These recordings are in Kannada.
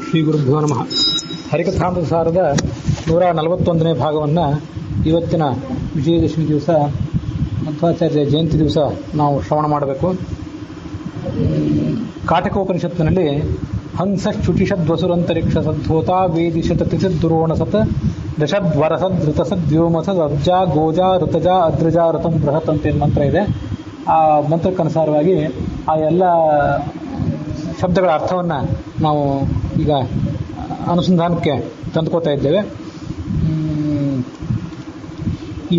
ಶ್ರೀ ಗುರುಭ್ಯೋ ನಮಃ. ಹರಿಕಥಾಮೃತಸಾರದ 141ನೇ ಭಾಗವನ್ನು ಇವತ್ತಿನ ವಿಜಯದಶಮಿ ದಿವಸ ಮಧ್ವಾಚಾರ್ಯ ಜಯಂತಿ ದಿವಸ ನಾವು ಶ್ರವಣ ಮಾಡಬೇಕು. ಕಾಟಕೋಪನಿಷತ್ತಿನಲ್ಲಿ ಹಂಸಶ್ಚುಟಿಷದ್ವಸುರಂತರಿಕ್ಷ ಸದ್ಧೋತ ವೇದಿಶತ ತ್ರಿಸಿದ್ದುರೋಣಸತ್ ದಶದ್ವರಸದ್ ಋತಸದ್ ವ್ಯೋಮಸದ್ ಅಬ್ಜಾ ಗೋಜಾ ಋತಜಾ ಅದ್ರಜಾ ಋತಂ ಬೃಹತ್ ಅಂತೇನು ಮಂತ್ರ ಇದೆ. ಆ ಮಂತ್ರಕ್ಕನುಸಾರವಾಗಿ ಆ ಎಲ್ಲ ಶಬ್ದಗಳ ಅರ್ಥವನ್ನು ನಾವು ಈಗ ಅನುಸಂಧಾನಕ್ಕೆ ತಂದುಕೋತಾ ಇದ್ದೇವೆ.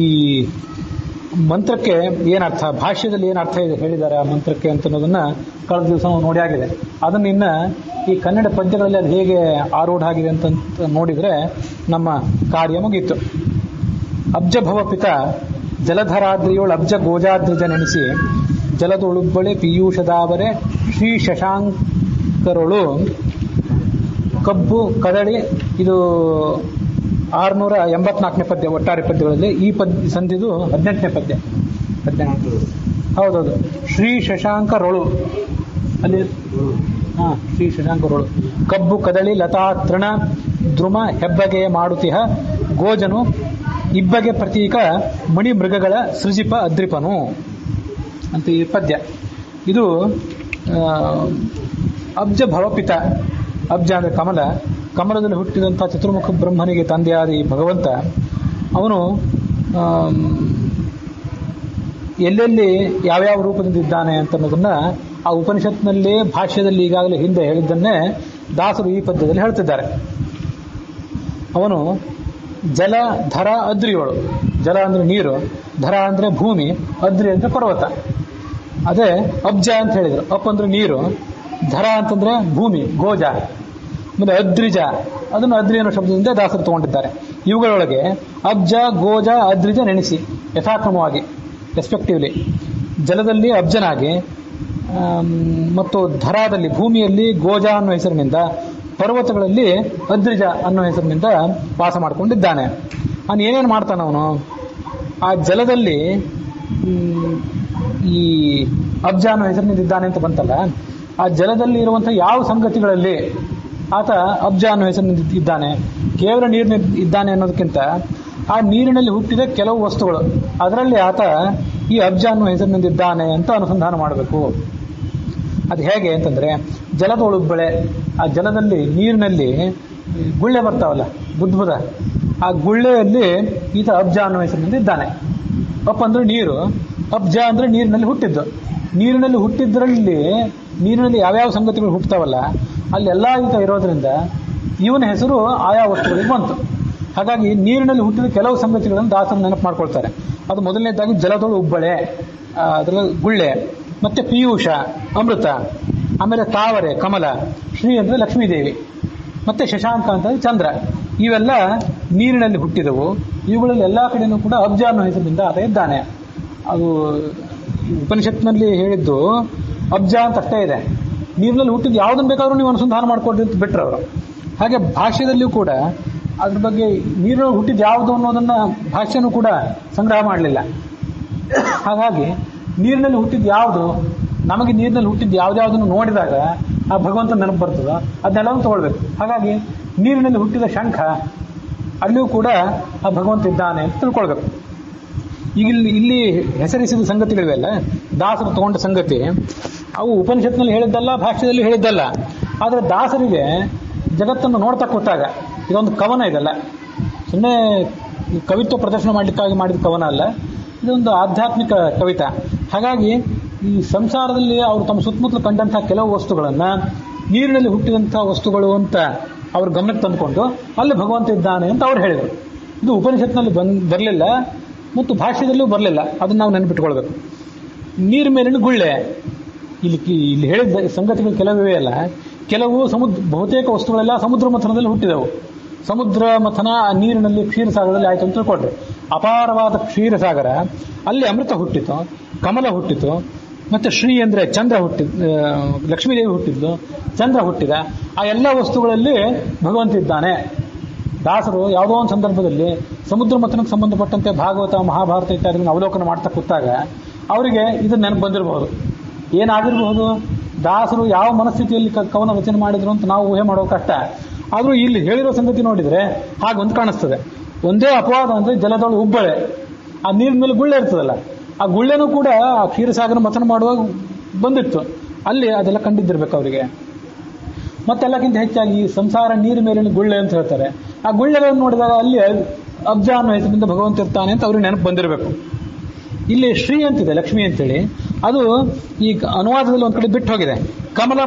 ಈ ಮಂತ್ರಕ್ಕೆ ಏನರ್ಥ, ಭಾಷ್ಯದಲ್ಲಿ ಏನು ಅರ್ಥ ಇದೆ ಹೇಳಿದ್ದಾರೆ ಆ ಮಂತ್ರಕ್ಕೆ ಅಂತ ಅನ್ನೋದನ್ನು ಕಳೆದ ದಿವಸ ನಾವು ನೋಡಿ ಆಗಿದೆ. ಅದನ್ನು ಇನ್ನು ಈ ಕನ್ನಡ ಪದ್ಯಗಳಲ್ಲಿ ಅದು ಹೇಗೆ ಆರೂಢ ಆಗಿದೆ ಅಂತ ನೋಡಿದರೆ ನಮ್ಮ ಕಾರ್ಯ ಮುಗೀತು. ಅಬ್ಜಭವ ಪಿತ ಜಲಧರಾದ್ರಿಯೋಳು ಅಬ್ಜ ಗೋಜಾದ್ರಿಜ ನೆನೆಸಿ ಜಲದೊಳುಬ್ಬಳೆ ಪೀಯೂಷದಾವರೆ ಶ್ರೀ ಶಶಾಂಕರೊಳು ಕಬ್ಬು ಕದಳಿ. ಇದು 684ನೇ ಪದ್ಯ ಒಟ್ಟಾರೆ ಪದ್ಯಗಳಲ್ಲಿ. ಈ ಸಂಧಿದು 18ನೇ ಪದ್ಯ. ಹೌದೌದು. ಶ್ರೀ ಶಶಾಂಕರೊಳು ಅಲ್ಲಿ ಶ್ರೀ ಶಶಾಂಕರೊಳು ಕಬ್ಬು ಕದಳಿ ಲತಾ ತೃಣ ದ್ರುಮ ಹೆಬ್ಬಗೆಯ ಮಾಡುತಿಹ ಗೋಜನು ಇಬ್ಬಗೆ ಪ್ರತೀಕ ಮಣಿ ಮೃಗಗಳ ಸೃಜಿಪ ಅದ್ರಿಪನು ಅಂತ ಈ ಪದ್ಯ. ಇದು ಅಬ್ಜ ಭವಪಿತ. ಅಬ್ಜ ಅಂದರೆ ಕಮಲ. ಕಮಲದಲ್ಲಿ ಹುಟ್ಟಿದಂಥ ಚತುರ್ಮುಖ ಬ್ರಹ್ಮನಿಗೆ ತಂದೆಯಾದ ಈ ಭಗವಂತ ಅವನು ಎಲ್ಲೆಲ್ಲಿ ಯಾವ್ಯಾವ ರೂಪದಿಂದ ಇದ್ದಾನೆ ಅಂತ ಅನ್ನೋದನ್ನು ಆ ಉಪನಿಷತ್ನಲ್ಲೇ ಭಾಷ್ಯದಲ್ಲಿ ಈಗಾಗಲೇ ಹಿಂದೆ ಹೇಳಿದ್ದನ್ನೇ ದಾಸರು ಈ ಪದ್ಯದಲ್ಲಿ ಹೇಳ್ತಿದ್ದಾರೆ. ಅವನು ಜಲ ಧರ ಅದ್ರಿಯೋಳು. ಜಲ ಅಂದರೆ ನೀರು, ಧರ ಅಂದರೆ ಭೂಮಿ, ಅದ್ರಿ ಅಂದರೆ ಪರ್ವತ. ಅದೇ ಅಬ್ಜ ಅಂತ ಹೇಳಿದರು. ಅಪ್ ಅಂದರೆ ನೀರು, ಧರ ಅಂತಂದರೆ ಭೂಮಿ ಗೋಜ, ಆಮೇಲೆ ಅದ್ರಿಜ ಅದನ್ನು ಅದ್ರಿ ಅನ್ನೋ ಶಬ್ದದಿಂದ ದಾಸರು ತಗೊಂಡಿದ್ದಾರೆ. ಇವುಗಳೊಳಗೆ ಅಬ್ಜ ಗೋಜ ಅದ್ರಿಜ ನೆನೆಸಿ ಯಥಾಕ್ರಮವಾಗಿ ರೆಸ್ಪೆಕ್ಟಿವ್ಲಿ ಜಲದಲ್ಲಿ ಅಬ್ಜನಾಗಿ ಮತ್ತು ಧರಾದಲ್ಲಿ ಭೂಮಿಯಲ್ಲಿ ಗೋಜ ಅನ್ನೋ ಹೆಸರಿನಿಂದ, ಪರ್ವತಗಳಲ್ಲಿ ಅದ್ರಿಜ ಅನ್ನೋ ಹೆಸರಿನಿಂದ ವಾಸ ಮಾಡಿಕೊಂಡಿದ್ದಾನೆ. ಅವನು ಏನೇನು ಮಾಡ್ತಾನೆ? ಅವನು ಆ ಜಲದಲ್ಲಿ ಈ ಅಬ್ಜ ಅನ್ನೋ ಹೆಸರಿನಿಂದ ಇದ್ದಾನೆ ಅಂತ ಬಂತಲ್ಲ, ಆ ಜಲದಲ್ಲಿ ಇರುವಂಥ ಯಾವ ಸಂಗತಿಗಳಲ್ಲಿ ಆತ ಅಬ್ಜ ಅನ್ನೋ ಹೆಸರಿನಿಂದ ಇದ್ದಾನೆ, ಕೇವಲ ನೀರಿನ ಇದ್ದಾನೆ ಅನ್ನೋದಕ್ಕಿಂತ ಆ ನೀರಿನಲ್ಲಿ ಹುಟ್ಟಿದ ಕೆಲವು ವಸ್ತುಗಳು, ಅದರಲ್ಲಿ ಆತ ಈ ಅಬ್ಜ ಅನ್ನೋ ಹೆಸರಿನಿಂದ ಇದ್ದಾನೆ ಅಂತ ಅನುಸಂಧಾನ ಮಾಡಬೇಕು. ಅದು ಹೇಗೆ ಅಂತಂದರೆ, ಜಲದ ಒಳುಬ್ಬಳೆ, ಆ ಜಲದಲ್ಲಿ ನೀರಿನಲ್ಲಿ ಗುಳ್ಳೆ ಬರ್ತಾವಲ್ಲ ಬುದ್ಧ, ಆ ಗುಳ್ಳೆಯಲ್ಲಿ ಈತ ಅಬ್ಜ ಅನ್ನೋ ಹೆಸರಿನಿಂದ ಇದ್ದಾನೆ. ಅಪ್ ಅಂದರೆ ನೀರು, ಅಬ್ಜ ಅಂದರೆ ನೀರಿನಲ್ಲಿ ಹುಟ್ಟಿದ್ದು. ನೀರಿನಲ್ಲಿ ಹುಟ್ಟಿದ್ರಲ್ಲಿ ನೀರಿನಲ್ಲಿ ಯಾವ್ಯಾವ ಸಂಗತಿಗಳು ಹುಟ್ಟುತ್ತಾವಲ್ಲ ಅಲ್ಲೆಲ್ಲ ಈತ ಇರೋದ್ರಿಂದ ಇವನ ಹೆಸರು ಆಯಾ ವಸ್ತುಗಳಿಗೆ ಬಂತು. ಹಾಗಾಗಿ ನೀರಿನಲ್ಲಿ ಹುಟ್ಟಿದ ಕೆಲವು ಸಂಗತಿಗಳನ್ನು ದಾಸರು ನೆನಪು ಮಾಡ್ಕೊಳ್ತಾರೆ. ಅದು ಮೊದಲನೇದಾಗಿ ಜಲದೊಳು ಉಬ್ಬಳೆ, ಅದರಲ್ಲಿ ಗುಳ್ಳೆ, ಮತ್ತೆ ಪೀಯೂಷ ಅಮೃತ, ಆಮೇಲೆ ತಾವರೆ ಕಮಲ, ಶ್ರೀ ಅಂದರೆ ಲಕ್ಷ್ಮೀದೇವಿ, ಮತ್ತೆ ಶಶಾಂಕ ಅಂತಂದರೆ ಚಂದ್ರ. ಇವೆಲ್ಲ ನೀರಿನಲ್ಲಿ ಹುಟ್ಟಿದವು. ಇವುಗಳಲ್ಲಿ ಎಲ್ಲ ಕಡೆಯೂ ಕೂಡ ಅಬ್ಜ ಅನ್ನೋ ಹೆಸರಿನಿಂದ ಆತ ಇದ್ದಾನೆ. ಅದು ಉಪನಿಷತ್ನಲ್ಲಿ ಹೇಳಿದ್ದು ಅಬ್ಜ ಅಂತ ಅಷ್ಟೇ ಇದೆ. ನೀರಿನಲ್ಲಿ ಹುಟ್ಟಿದ್ದು ಯಾವುದನ್ನು ಬೇಕಾದ್ರೂ ನೀವು ಅನುಸಂಧಾನ ಮಾಡ್ಕೊಡ್ರಿ ಅಂತ ಬಿಟ್ಟರು ಅವರು. ಹಾಗೆ ಭಾಷ್ಯದಲ್ಲಿಯೂ ಕೂಡ ಅದ್ರ ಬಗ್ಗೆ ನೀರಿನಲ್ಲಿ ಹುಟ್ಟಿದ್ದು ಯಾವುದು ಅನ್ನೋದನ್ನು ಭಾಷ್ಯನೂ ಕೂಡ ಸಂಗ್ರಹ ಮಾಡಲಿಲ್ಲ. ಹಾಗಾಗಿ ನೀರಿನಲ್ಲಿ ಹುಟ್ಟಿದ್ದು ಯಾವುದು, ನಮಗೆ ನೀರಿನಲ್ಲಿ ಹುಟ್ಟಿದ್ದು ಯಾವುದ್ಯಾವುದನ್ನು ನೋಡಿದಾಗ ಆ ಭಗವಂತ ನೆನಪು ಬರ್ತದೋ ಅದನ್ನೆಲ್ಲವೂ ತಗೊಳ್ಬೇಕು. ಹಾಗಾಗಿ ನೀರಿನಲ್ಲಿ ಹುಟ್ಟಿದ ಶಂಖ, ಅಲ್ಲಿಯೂ ಕೂಡ ಆ ಭಗವಂತ ಇದ್ದಾನೆ ಅಂತ ತಿಳ್ಕೊಳ್ಬೇಕು. ಈಗ ಇಲ್ಲಿ ಹೆಸರಿಸಿದ ಸಂಗತಿಗಳಿವೆಲ್ಲ ದಾಸರು ತಗೊಂಡ ಸಂಗತಿ, ಅವು ಉಪನಿಷತ್ನಲ್ಲಿ ಹೇಳಿದ್ದಲ್ಲ, ಭಾಷ್ಯದಲ್ಲಿ ಹೇಳಿದ್ದಲ್ಲ. ಆದರೆ ದಾಸರಿಗೆ ಜಗತ್ತನ್ನು ನೋಡ್ತಾ ಕೂತಾಗ ಇದೊಂದು ಕವನ, ಇದೆಲ್ಲ ಸುಮ್ಮನೆ ಕವಿತ್ವ ಪ್ರದರ್ಶನ ಮಾಡಲಿಕ್ಕಾಗಿ ಮಾಡಿದ ಕವನ ಅಲ್ಲ, ಇದೊಂದು ಆಧ್ಯಾತ್ಮಿಕ ಕವಿತಾ. ಹಾಗಾಗಿ ಈ ಸಂಸಾರದಲ್ಲಿ ಅವರು ತಮ್ಮ ಸುತ್ತಮುತ್ತಲು ಕಂಡಂಥ ಕೆಲವು ವಸ್ತುಗಳನ್ನು ನೀರಿನಲ್ಲಿ ಹುಟ್ಟಿದಂಥ ವಸ್ತುಗಳು ಅಂತ ಅವ್ರ ಗಮನಕ್ಕೆ ತಂದುಕೊಂಡು ಅಲ್ಲಿ ಭಗವಂತ ಇದ್ದಾನೆ ಅಂತ ಅವ್ರು ಹೇಳಿದರು. ಇದು ಉಪನಿಷತ್ನಲ್ಲಿ ಬರಲಿಲ್ಲ ಮತ್ತು ಭಾಷ್ಯದಲ್ಲೂ ಬರಲಿಲ್ಲ. ಅದನ್ನು ನಾವು ನೆನಪಿಟ್ಕೊಳ್ಬೇಕು. ನೀರು ಮೇಲಿನ ಗುಳ್ಳೆ, ಇಲ್ಲಿ ಹೇಳಿದ ಸಂಗತಿಗಳು ಕೆಲವೇ ಅಲ್ಲ. ಕೆಲವು ಬಹುತೇಕ ವಸ್ತುಗಳೆಲ್ಲ ಸಮುದ್ರ ಮಥನದಲ್ಲಿ ಹುಟ್ಟಿದವು. ಸಮುದ್ರ ಮಥನ ನೀರಿನಲ್ಲಿ ಕ್ಷೀರಸಾಗರದಲ್ಲಿ ಆಯಿತು ಅಂತ ತಿಳ್ಕೊಳ್ರಿ. ಅಪಾರವಾದ ಕ್ಷೀರಸಾಗರ, ಅಲ್ಲಿ ಅಮೃತ ಹುಟ್ಟಿತು, ಕಮಲ ಹುಟ್ಟಿತು, ಮತ್ತು ಶ್ರೀ ಅಂದರೆ ಚಂದ್ರ ಲಕ್ಷ್ಮೀದೇವಿ ಹುಟ್ಟಿದ್ದು, ಚಂದ್ರ ಹುಟ್ಟಿದ. ಆ ಎಲ್ಲ ವಸ್ತುಗಳಲ್ಲಿ ಭಗವಂತ ಇದ್ದಾನೆ. ದಾಸರು ಯಾವುದೋ ಒಂದು ಸಂದರ್ಭದಲ್ಲಿ ಸಮುದ್ರ ಮಥನಕ್ಕೆ ಸಂಬಂಧಪಟ್ಟಂತೆ ಭಾಗವತ ಮಹಾಭಾರತ ಇತ್ಯಾದಿಗಳನ್ನು ಅವಲೋಕನ ಮಾಡ್ತಾ ಕೂತಾಗ ಅವರಿಗೆ ಇದನ್ನು ನೆನಪು ಬಂದಿರಬಹುದು. ಏನಾಗಿರಬಹುದು? ದಾಸರು ಯಾವ ಮನಸ್ಥಿತಿಯಲ್ಲಿ ಕವನ ರಚನೆ ಮಾಡಿದ್ರು ಅಂತ ನಾವು ಊಹೆ ಮಾಡೋ ಕಷ್ಟ. ಆದ್ರೂ ಇಲ್ಲಿ ಹೇಳಿರೋ ಸಂಗತಿ ನೋಡಿದ್ರೆ ಹಾಗೊಂದು ಕಾಣಿಸ್ತದೆ. ಒಂದೇ ಅಪವಾದ ಅಂದ್ರೆ ಜಲದೊಳಗೆ ಉಬ್ಬಳೆ, ಆ ನೀರಿನ ಮೇಲೆ ಗುಳ್ಳೆ ಇರ್ತದಲ್ಲ, ಆ ಗುಳ್ಳೆನೂ ಕೂಡ ಆ ಕ್ಷೀರಸಾಗರ ಮಥನ ಮಾಡುವಾಗ ಬಂದಿತ್ತು. ಅಲ್ಲಿ ಅದೆಲ್ಲ ಕಂಡಿದ್ದಿರ್ಬೇಕು ಅವರಿಗೆ. ಮತ್ತೆಲ್ಲಕ್ಕಿಂತ ಹೆಚ್ಚಾಗಿ ಸಂಸಾರ ನೀರು ಮೇಲಿನ ಗುಳ್ಳೆ ಅಂತ ಹೇಳ್ತಾರೆ. ಆ ಗುಳ್ಳೆಗಳನ್ನು ನೋಡಿದಾಗ ಅಲ್ಲಿ ಅಬ್ಜ ಅನ್ನೋ ಹೆಸರಿನಿಂದ ಭಗವಂತ ಇರ್ತಾನೆ ಅಂತ ಅವ್ರಿಗೆ ನೆನಪು ಬಂದಿರಬೇಕು. ಇಲ್ಲಿ ಶ್ರೀ ಅಂತಿದೆ, ಲಕ್ಷ್ಮಿ ಅಂತೇಳಿ, ಅದು ಈ ಅನುವಾದದಲ್ಲಿ ಒಂದ್ ಕಡೆ ಬಿಟ್ಟು ಹೋಗಿದೆ. ಕಮಲ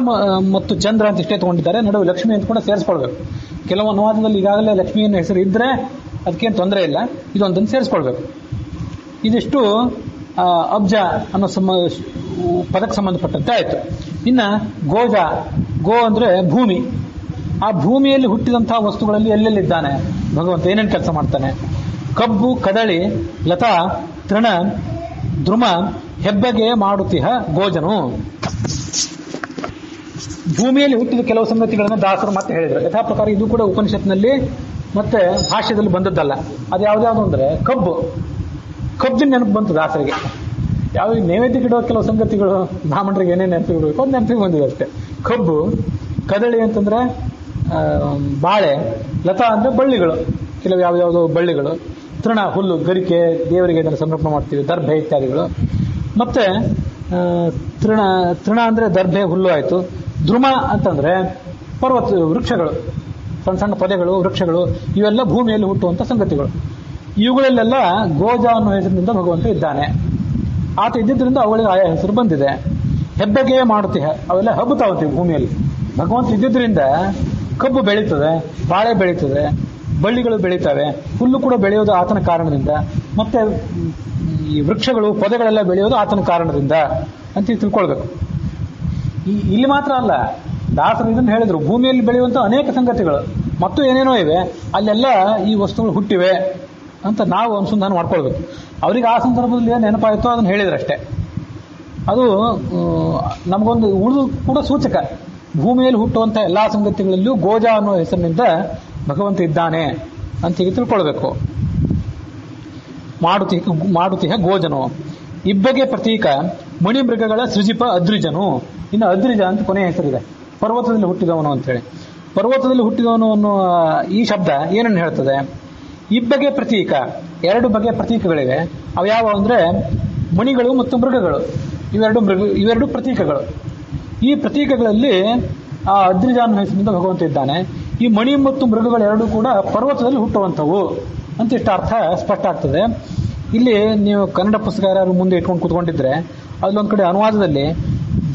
ಮತ್ತು ಚಂದ್ರ ಅಂತ ಇಷ್ಟೇ ತಗೊಂಡಿದ್ದಾರೆ, ನಡುವೆ ಲಕ್ಷ್ಮಿ ಅಂತ ಕೂಡ ಸೇರಿಸ್ಕೊಳ್ಬೇಕು. ಕೆಲವು ಅನುವಾದದಲ್ಲಿ ಈಗಾಗಲೇ ಲಕ್ಷ್ಮಿ ಅನ್ನೋ ಹೆಸರು ಇದ್ರೆ ಅದಕ್ಕೇನು ತೊಂದರೆ ಇಲ್ಲ, ಇದೊಂದನ್ನು ಸೇರಿಸ್ಕೊಳ್ಬೇಕು. ಇದಿಷ್ಟು ಅಬ್ಜ ಅನ್ನೋ ಪದಕ್ಕೆ ಸಂಬಂಧಪಟ್ಟಂತೆ ಆಯ್ತು. ಇನ್ನ ಗೋಜ, ಗೋ ಅಂದ್ರೆ ಭೂಮಿ. ಆ ಭೂಮಿಯಲ್ಲಿ ಹುಟ್ಟಿದಂತಹ ವಸ್ತುಗಳಲ್ಲಿ ಎಲ್ಲೆಲ್ಲಿದ್ದಾನೆ ಭಗವಂತ, ಏನೇನು ಕೆಲಸ ಮಾಡ್ತಾನೆ? ಕಬ್ಬು, ಕದಳಿ, ಲತಾ, ತೃಣ, ದ್ರುಮ, ಹೆಬ್ಬಗೆ ಮಾಡುತ್ತಿಹ ಗೋಜನು. ಭೂಮಿಯಲ್ಲಿ ಹುಟ್ಟಿದ ಕೆಲವು ಸಂಗತಿಗಳನ್ನು ದಾಸರು ಮತ್ತೆ ಹೇಳಿದ್ರು. ಯಥಾ ಪ್ರಕಾರ ಇದು ಕೂಡ ಉಪನಿಷತ್ನಲ್ಲಿ ಮತ್ತೆ ಭಾಷ್ಯದಲ್ಲಿ ಬಂದದ್ದಲ್ಲ. ಅದು ಯಾವ್ದಾವ್ದು ಅಂದ್ರೆ ಕಬ್ಬಿನ ನೆನಪು ಬಂತು ದಾಸರಿಗೆ. ಯಾವ ನೈವೇದ್ಯಕ್ಕೆ ಇಡುವ ಕೆಲವು ಸಂಗತಿಗಳು ಬ್ರಾಹ್ಮಣರಿಗೆ ಏನೇನು ನೆನಪಿಗೆ ಇಡಬೇಕು ಅದು ನೆನಪಿಗೆ ಬಂದಿದೆ ಅಷ್ಟೇ. ಕಬ್ಬು, ಕದಳಿ ಅಂತಂದ್ರೆ ಬಾಳೆ, ಲತಾ ಅಂದ್ರೆ ಬಳ್ಳಿಗಳು, ಕೆಲವು ಯಾವ್ಯಾವುದೋ ಬಳ್ಳಿಗಳು, ತೃಣ ಹುಲ್ಲು, ಗರಿಕೆ, ದೇವರಿಗೆ ಇದನ್ನು ಸಮರ್ಪಣೆ ಮಾಡ್ತೀವಿ, ದರ್ಭೆ ಇತ್ಯಾದಿಗಳು. ಮತ್ತೆ ತೃಣ ಅಂದ್ರೆ ದರ್ಭೆ ಹುಲ್ಲು ಆಯ್ತು. ದ್ರುಮ ಅಂತಂದ್ರೆ ಪರ್ವತ ವೃಕ್ಷಗಳು, ಸಣ್ಣ ಸಣ್ಣ ಪೊದೆಗಳು, ವೃಕ್ಷಗಳು, ಇವೆಲ್ಲ ಭೂಮಿಯಲ್ಲಿ ಹುಟ್ಟುವಂತ ಸಂಗತಿಗಳು. ಇವುಗಳಲ್ಲೆಲ್ಲ ಗೋಜ ಅನ್ನೋ ಹೆಸರಿನಿಂದ ಭಗವಂತ ಇದ್ದಾನೆ. ಆತ ಇದ್ದಿದ್ದರಿಂದ ಅವುಗಳಿಗೆ ಆಯಾ ಹೆಸರು ಬಂದಿದೆ. ಹೆಬ್ಬಗೆ ಮಾಡುತ್ತೀಯ, ಅವೆಲ್ಲ ಹಬ್ಬುತ್ತಾವಂತೀವಿ ಭೂಮಿಯಲ್ಲಿ. ಭಗವಂತ ಇದ್ದಿದ್ದರಿಂದ ಕಬ್ಬು ಬೆಳೀತದೆ, ಬಾಳೆ ಬೆಳೀತದೆ, ಬಳ್ಳಿಗಳು ಬೆಳೀತವೆ, ಹುಲ್ಲು ಕೂಡ ಬೆಳೆಯೋದು ಆತನ ಕಾರಣದಿಂದ, ಮತ್ತೆ ಈ ವೃಕ್ಷಗಳು ಪೊದೆಗಳೆಲ್ಲ ಬೆಳೆಯೋದು ಆತನ ಕಾರಣದಿಂದ ಅಂತ ತಿಳ್ಕೊಳ್ಬೇಕು. ಇಲ್ಲಿ ಮಾತ್ರ ಅಲ್ಲ, ದಾಸರು ಇದನ್ನು ಹೇಳಿದ್ರು, ಭೂಮಿಯಲ್ಲಿ ಬೆಳೆಯುವಂತ ಅನೇಕ ಸಂಗತಿಗಳು ಮತ್ತು ಏನೇನೋ ಇವೆ, ಅಲ್ಲೆಲ್ಲ ಈ ವಸ್ತುಗಳು ಹುಟ್ಟಿವೆ ಅಂತ ನಾವು ಅನುಸಂಧಾನ ಮಾಡ್ಕೊಳ್ಬೇಕು. ಅವ್ರಿಗೆ ಆ ಸಂದರ್ಭದಲ್ಲಿ ಏನು ನೆನಪಾಯಿತೋ ಅದನ್ನು ಹೇಳಿದ್ರಷ್ಟೇ. ಅದು ನಮಗೊಂದು ಉಳಿದು ಕೂಡ ಸೂಚಕ. ಭೂಮಿಯಲ್ಲಿ ಹುಟ್ಟುವಂತ ಎಲ್ಲಾ ಸಂಗತಿಗಳಲ್ಲಿಯೂ ಗೋಜ ಅನ್ನೋ ಹೆಸರಿನಿಂದ ಭಗವಂತ ಇದ್ದಾನೆ ಅಂತ ಹೀಗೆ ತಿಳ್ಕೊಳ್ಬೇಕು. ಮಾಡುತಿಹ ಗೋಜನು. ಇಬ್ಬಗೆ ಪ್ರತೀಕ ಮಣಿಮೃಗಗಳ ಸೃಜಿಪ ಅದ್ರಿಜನು. ಇನ್ನು ಅದ್ರಿಜ ಅಂತ ಕೊನೆಯ ಹೆಸರಿದೆ, ಪರ್ವತದಲ್ಲಿ ಹುಟ್ಟಿದವನು ಅಂತೇಳಿ. ಪರ್ವತದಲ್ಲಿ ಹುಟ್ಟಿದವನು ಅನ್ನೋ ಈ ಶಬ್ದ ಏನನ್ನು ಹೇಳ್ತದೆ? ಇಬ್ಬಗೆ ಪ್ರತೀಕ, ಎರಡು ಬಗೆಯ ಪ್ರತೀಕಗಳಿವೆ. ಅವ್ಯಾವ ಅಂದ್ರೆ ಮಣಿಗಳು ಮತ್ತು ಮೃಗಗಳು. ಇವೆರಡು ಪ್ರತೀಕಗಳು. ಈ ಪ್ರತೀಕಗಳಲ್ಲಿ ಆ ಅದ್ರಿಜ ಅನ್ನೋ ಹೆಸರಿನಿಂದ ಭಗವಂತ ಇದ್ದಾನೆ. ಈ ಮಣಿ ಮತ್ತು ಮೃಗಗಳೆರಡೂ ಕೂಡ ಪರ್ವತದಲ್ಲಿ ಹುಟ್ಟುವಂಥವು ಅಂತ ಇಷ್ಟ ಅರ್ಥ ಸ್ಪಷ್ಟ ಆಗ್ತದೆ. ಇಲ್ಲಿ ನೀವು ಕನ್ನಡ ಪುಸ್ತಕ ಯಾರು ಮುಂದೆ ಇಟ್ಕೊಂಡು ಕೂತ್ಕೊಂಡಿದ್ರೆ ಅಲ್ಲೊಂದ್ ಕಡೆ ಅನುವಾದದಲ್ಲಿ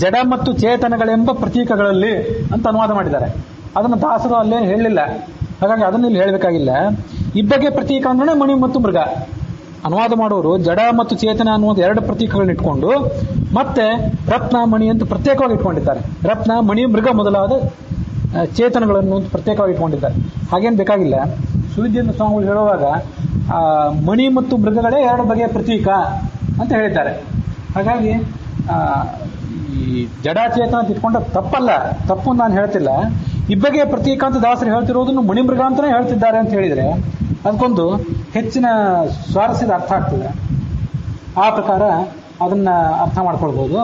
ಜಡ ಮತ್ತು ಚೇತನಗಳೆಂಬ ಪ್ರತೀಕಗಳಲ್ಲಿ ಅಂತ ಅನುವಾದ ಮಾಡಿದ್ದಾರೆ. ಅದನ್ನು ದಾಸರು ಅಲ್ಲೇನು ಹೇಳಲಿಲ್ಲ, ಹಾಗಾಗಿ ಅದನ್ನು ಇಲ್ಲಿ ಹೇಳಬೇಕಾಗಿಲ್ಲ. ಇಬ್ಬಗೆ ಪ್ರತೀಕ ಅಂದ್ರೆ ಮಣಿ ಮತ್ತು ಮೃಗ. ಅನುವಾದ ಮಾಡೋರು ಜಡ ಮತ್ತು ಚೇತನ ಅನ್ನುವಂಥ ಎರಡು ಪ್ರತೀಕಗಳನ್ನ ಇಟ್ಕೊಂಡು ಮತ್ತೆ ರತ್ನ, ಮಣಿ ಅಂತ ಪ್ರತ್ಯೇಕವಾಗಿ ಇಟ್ಕೊಂಡಿದ್ದಾರೆ. ರತ್ನ, ಮಣಿ, ಮೃಗ ಮೊದಲಾದ ಚೇತನಗಳನ್ನು ಪ್ರತ್ಯೇಕವಾಗಿ ಇಟ್ಕೊಂಡಿದ್ದಾರೆ. ಹಾಗೇನು ಬೇಕಾಗಿಲ್ಲ. ಸುವಿದ್ಯೇಂದ್ರ ಸ್ವಾಮಿಗಳು ಹೇಳುವಾಗ ಮಣಿ ಮತ್ತು ಮೃಗಗಳೇ ಎರಡು ಬಗೆಯ ಪ್ರತೀಕ ಅಂತ ಹೇಳಿದ್ದಾರೆ. ಹಾಗಾಗಿ ಈ ಜಡಾಚೇತನ ಅಂತ ಇಟ್ಕೊಂಡ ತಪ್ಪಲ್ಲ, ತಪ್ಪು ನಾನು ಹೇಳ್ತಿಲ್ಲ. ಇಬ್ಬಗೆಯ ಪ್ರತೀಕ ಅಂತ ದಾಸರು ಹೇಳ್ತಿರೋದನ್ನು ಮಣಿಮೃಗ ಅಂತಾನೆ ಹೇಳ್ತಿದ್ದಾರೆ ಅಂತ ಹೇಳಿದ್ರೆ ಅದಕ್ಕೊಂದು ಹೆಚ್ಚಿನ ಸ್ವಾರಸ್ಯದ ಅರ್ಥ ಆಗ್ತದೆ. ಆ ಪ್ರಕಾರ ಅದನ್ನ ಅರ್ಥ ಮಾಡ್ಕೊಳ್ಬಹುದು.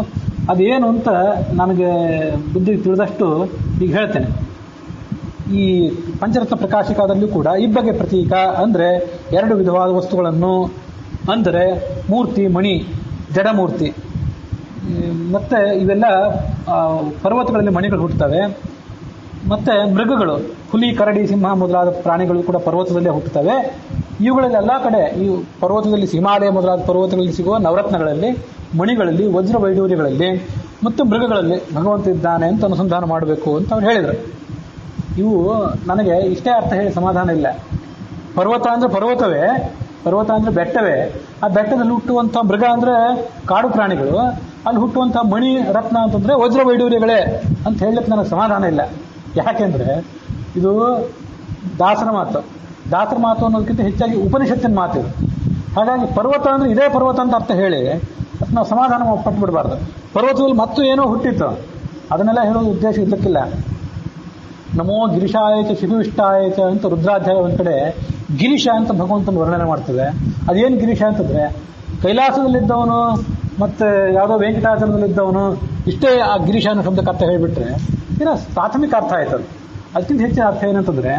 ಅದೇನು ಅಂತ ನನಗೆ ಬುದ್ಧಿ ತಿಳಿದಷ್ಟು ಈಗ ಹೇಳ್ತೇನೆ. ಈ ಪಂಚರತ್ನ ಪ್ರಕಾಶಿಕದಲ್ಲೂ ಕೂಡ ಇಬ್ಬಗೆ ಪ್ರತೀಕ ಅಂದ್ರೆ ಎರಡು ವಿಧವಾದ ವಸ್ತುಗಳನ್ನು, ಅಂದರೆ ಮೂರ್ತಿ, ಮಣಿ, ಜಡಮೂರ್ತಿ. ಮತ್ತೆ ಇವೆಲ್ಲ ಪರ್ವತಗಳಲ್ಲಿ ಮಣಿಗಳು ಹುಟ್ಟುತ್ತವೆ. ಮತ್ತೆ ಮೃಗಗಳು, ಹುಲಿ, ಕರಡಿ, ಸಿಂಹ ಮೊದಲಾದ ಪ್ರಾಣಿಗಳು ಕೂಡ ಪರ್ವತದಲ್ಲೇ ಹುಟ್ಟುತ್ತವೆ. ಇವುಗಳಲ್ಲಿ ಎಲ್ಲಾ ಕಡೆ ಈ ಪರ್ವತದಲ್ಲಿ, ಹಿಮಾಲಯ ಮೊದಲಾದ ಪರ್ವತಗಳಲ್ಲಿ ಸಿಗುವ ನವರತ್ನಗಳಲ್ಲಿ, ಮಣಿಗಳಲ್ಲಿ, ವಜ್ರ ವೈಡೂರ್ಯಗಳಲ್ಲಿ ಮತ್ತು ಮೃಗಗಳಲ್ಲಿ ಭಗವಂತ ಇದ್ದಾನೆ ಅಂತ ಅನುಸಂಧಾನ ಮಾಡಬೇಕು ಅಂತ ಅವ್ರು ಹೇಳಿದರು. ಇವು ನನಗೆ ಇಷ್ಟೇ ಅರ್ಥ ಹೇಳಿ ಸಮಾಧಾನ ಇಲ್ಲ. ಪರ್ವತ ಅಂದ್ರೆ ಪರ್ವತವೇ, ಪರ್ವತ ಅಂದ್ರೆ ಬೆಟ್ಟವೇ. ಆ ಬೆಟ್ಟದಲ್ಲಿ ಹುಟ್ಟುವಂಥ ಮೃಗ ಅಂದ್ರೆ ಕಾಡು ಪ್ರಾಣಿಗಳು, ಅಲ್ಲಿ ಹುಟ್ಟುವಂಥ ಮಣಿ, ರತ್ನ ಅಂತಂದ್ರೆ ವಜ್ರ ವೈಡೂರ್ಯಗಳೇ ಅಂತ ಹೇಳಲಿಕ್ಕೆ ನನಗೆ ಸಮಾಧಾನ ಇಲ್ಲ. ಯಾಕೆಂದ್ರೆ ಇದು ದಾಸರ ಮಾತು. ದಾಸರ ಮಾತು ಅನ್ನೋದಕ್ಕಿಂತ ಹೆಚ್ಚಾಗಿ ಉಪನಿಷತ್ತಿನ ಮಾತು ಇದು. ಹಾಗಾಗಿ ಪರ್ವತ ಅಂದ್ರೆ ಇದೇ ಪರ್ವತ ಅಂತ ಅರ್ಥ ಹೇಳಿ ನಾವು ಸಮಾಧಾನ ಪಟ್ಟು ಬಿಡಬಾರ್ದು. ಪರ್ವತದಲ್ಲಿ ಮತ್ತು ಏನೋ ಹುಟ್ಟಿತ್ತು, ಅದನ್ನೆಲ್ಲ ಹೇಳೋದು ಉದ್ದೇಶ ಇರ್ಲಿಕ್ಕಿಲ್ಲ. ನಮೋ ಗಿರಿಶಾಯಚ ಶಿಖುವಿಷ್ಟಾಯಚ ಅಂತ ರುದ್ರಾಧ್ಯಾಯ ಒಂದ್ ಕಡೆ ಗಿರೀಶ ಅಂತ ಭಗವಂತನ ವರ್ಣನೆ ಮಾಡ್ತದೆ. ಅದೇನು ಗಿರೀಶ ಅಂತಂದ್ರೆ ಕೈಲಾಸದಲ್ಲಿದ್ದವನು ಮತ್ತೆ ಯಾವುದೋ ವೆಂಕಟಾಚಲದಲ್ಲಿದ್ದವನು ಇಷ್ಟೇ ಆ ಗಿರೀಶ ಅನ್ನೋ ಶಬ್ದಕ್ಕೆ ಅರ್ಥ ಹೇಳಿಬಿಟ್ರೆ ಏನೋ ಪ್ರಾಥಮಿಕ ಅರ್ಥ ಆಯ್ತದು. ಅದಕ್ಕಿಂತ ಹೆಚ್ಚಿನ ಅರ್ಥ ಏನಂತಂದ್ರೆ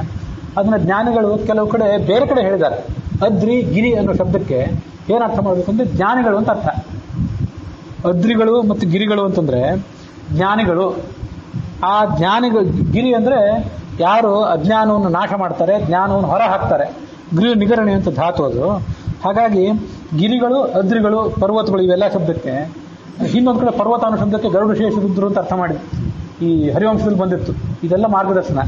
ಅದನ್ನ ಜ್ಞಾನಿಗಳು ಕೆಲವು ಕಡೆ ಬೇರೆ ಕಡೆ ಹೇಳಿದ್ದಾರೆ. ಅದ್ರಿ ಗಿರಿ ಅನ್ನೋ ಶಬ್ದಕ್ಕೆ ಏನ್ ಅರ್ಥ ಮಾಡಬೇಕು ಅಂದ್ರೆ ಜ್ಞಾನಿಗಳು ಅಂತ ಅರ್ಥ. ಅದ್ರಿಗಳು ಮತ್ತು ಗಿರಿಗಳು ಅಂತಂದ್ರೆ ಜ್ಞಾನಿಗಳು. ಆ ಜ್ಞಾನಿಗಳು, ಗಿರಿ ಅಂದ್ರೆ ಯಾರು ಅಜ್ಞಾನವನ್ನು ನಾಶ ಮಾಡ್ತಾರೆ, ಜ್ಞಾನವನ್ನು ಹೊರ ಹಾಕ್ತಾರೆ. ಗೃಹ ನಿಗರಣೆ ಅಂತ ಧಾತು ಅದು. ಹಾಗಾಗಿ ಗಿರಿಗಳು, ಅದ್ರಿಗಳು, ಪರ್ವತಗಳು ಇವೆಲ್ಲ ಶಬ್ದಕ್ಕೆ ಇನ್ನೊಂದು ಕಡೆ ಪರ್ವತ ಅನ್ನೋ ಶಬ್ದಕ್ಕೆ ಗರುಡಶೇಷ ರುದ್ರು ಅಂತ ಅರ್ಥ ಮಾಡಿ ಈ ಹರಿವಂಶದಲ್ಲಿ ಬಂದಿತ್ತು. ಇದೆಲ್ಲ ಮಾರ್ಗದರ್ಶನ.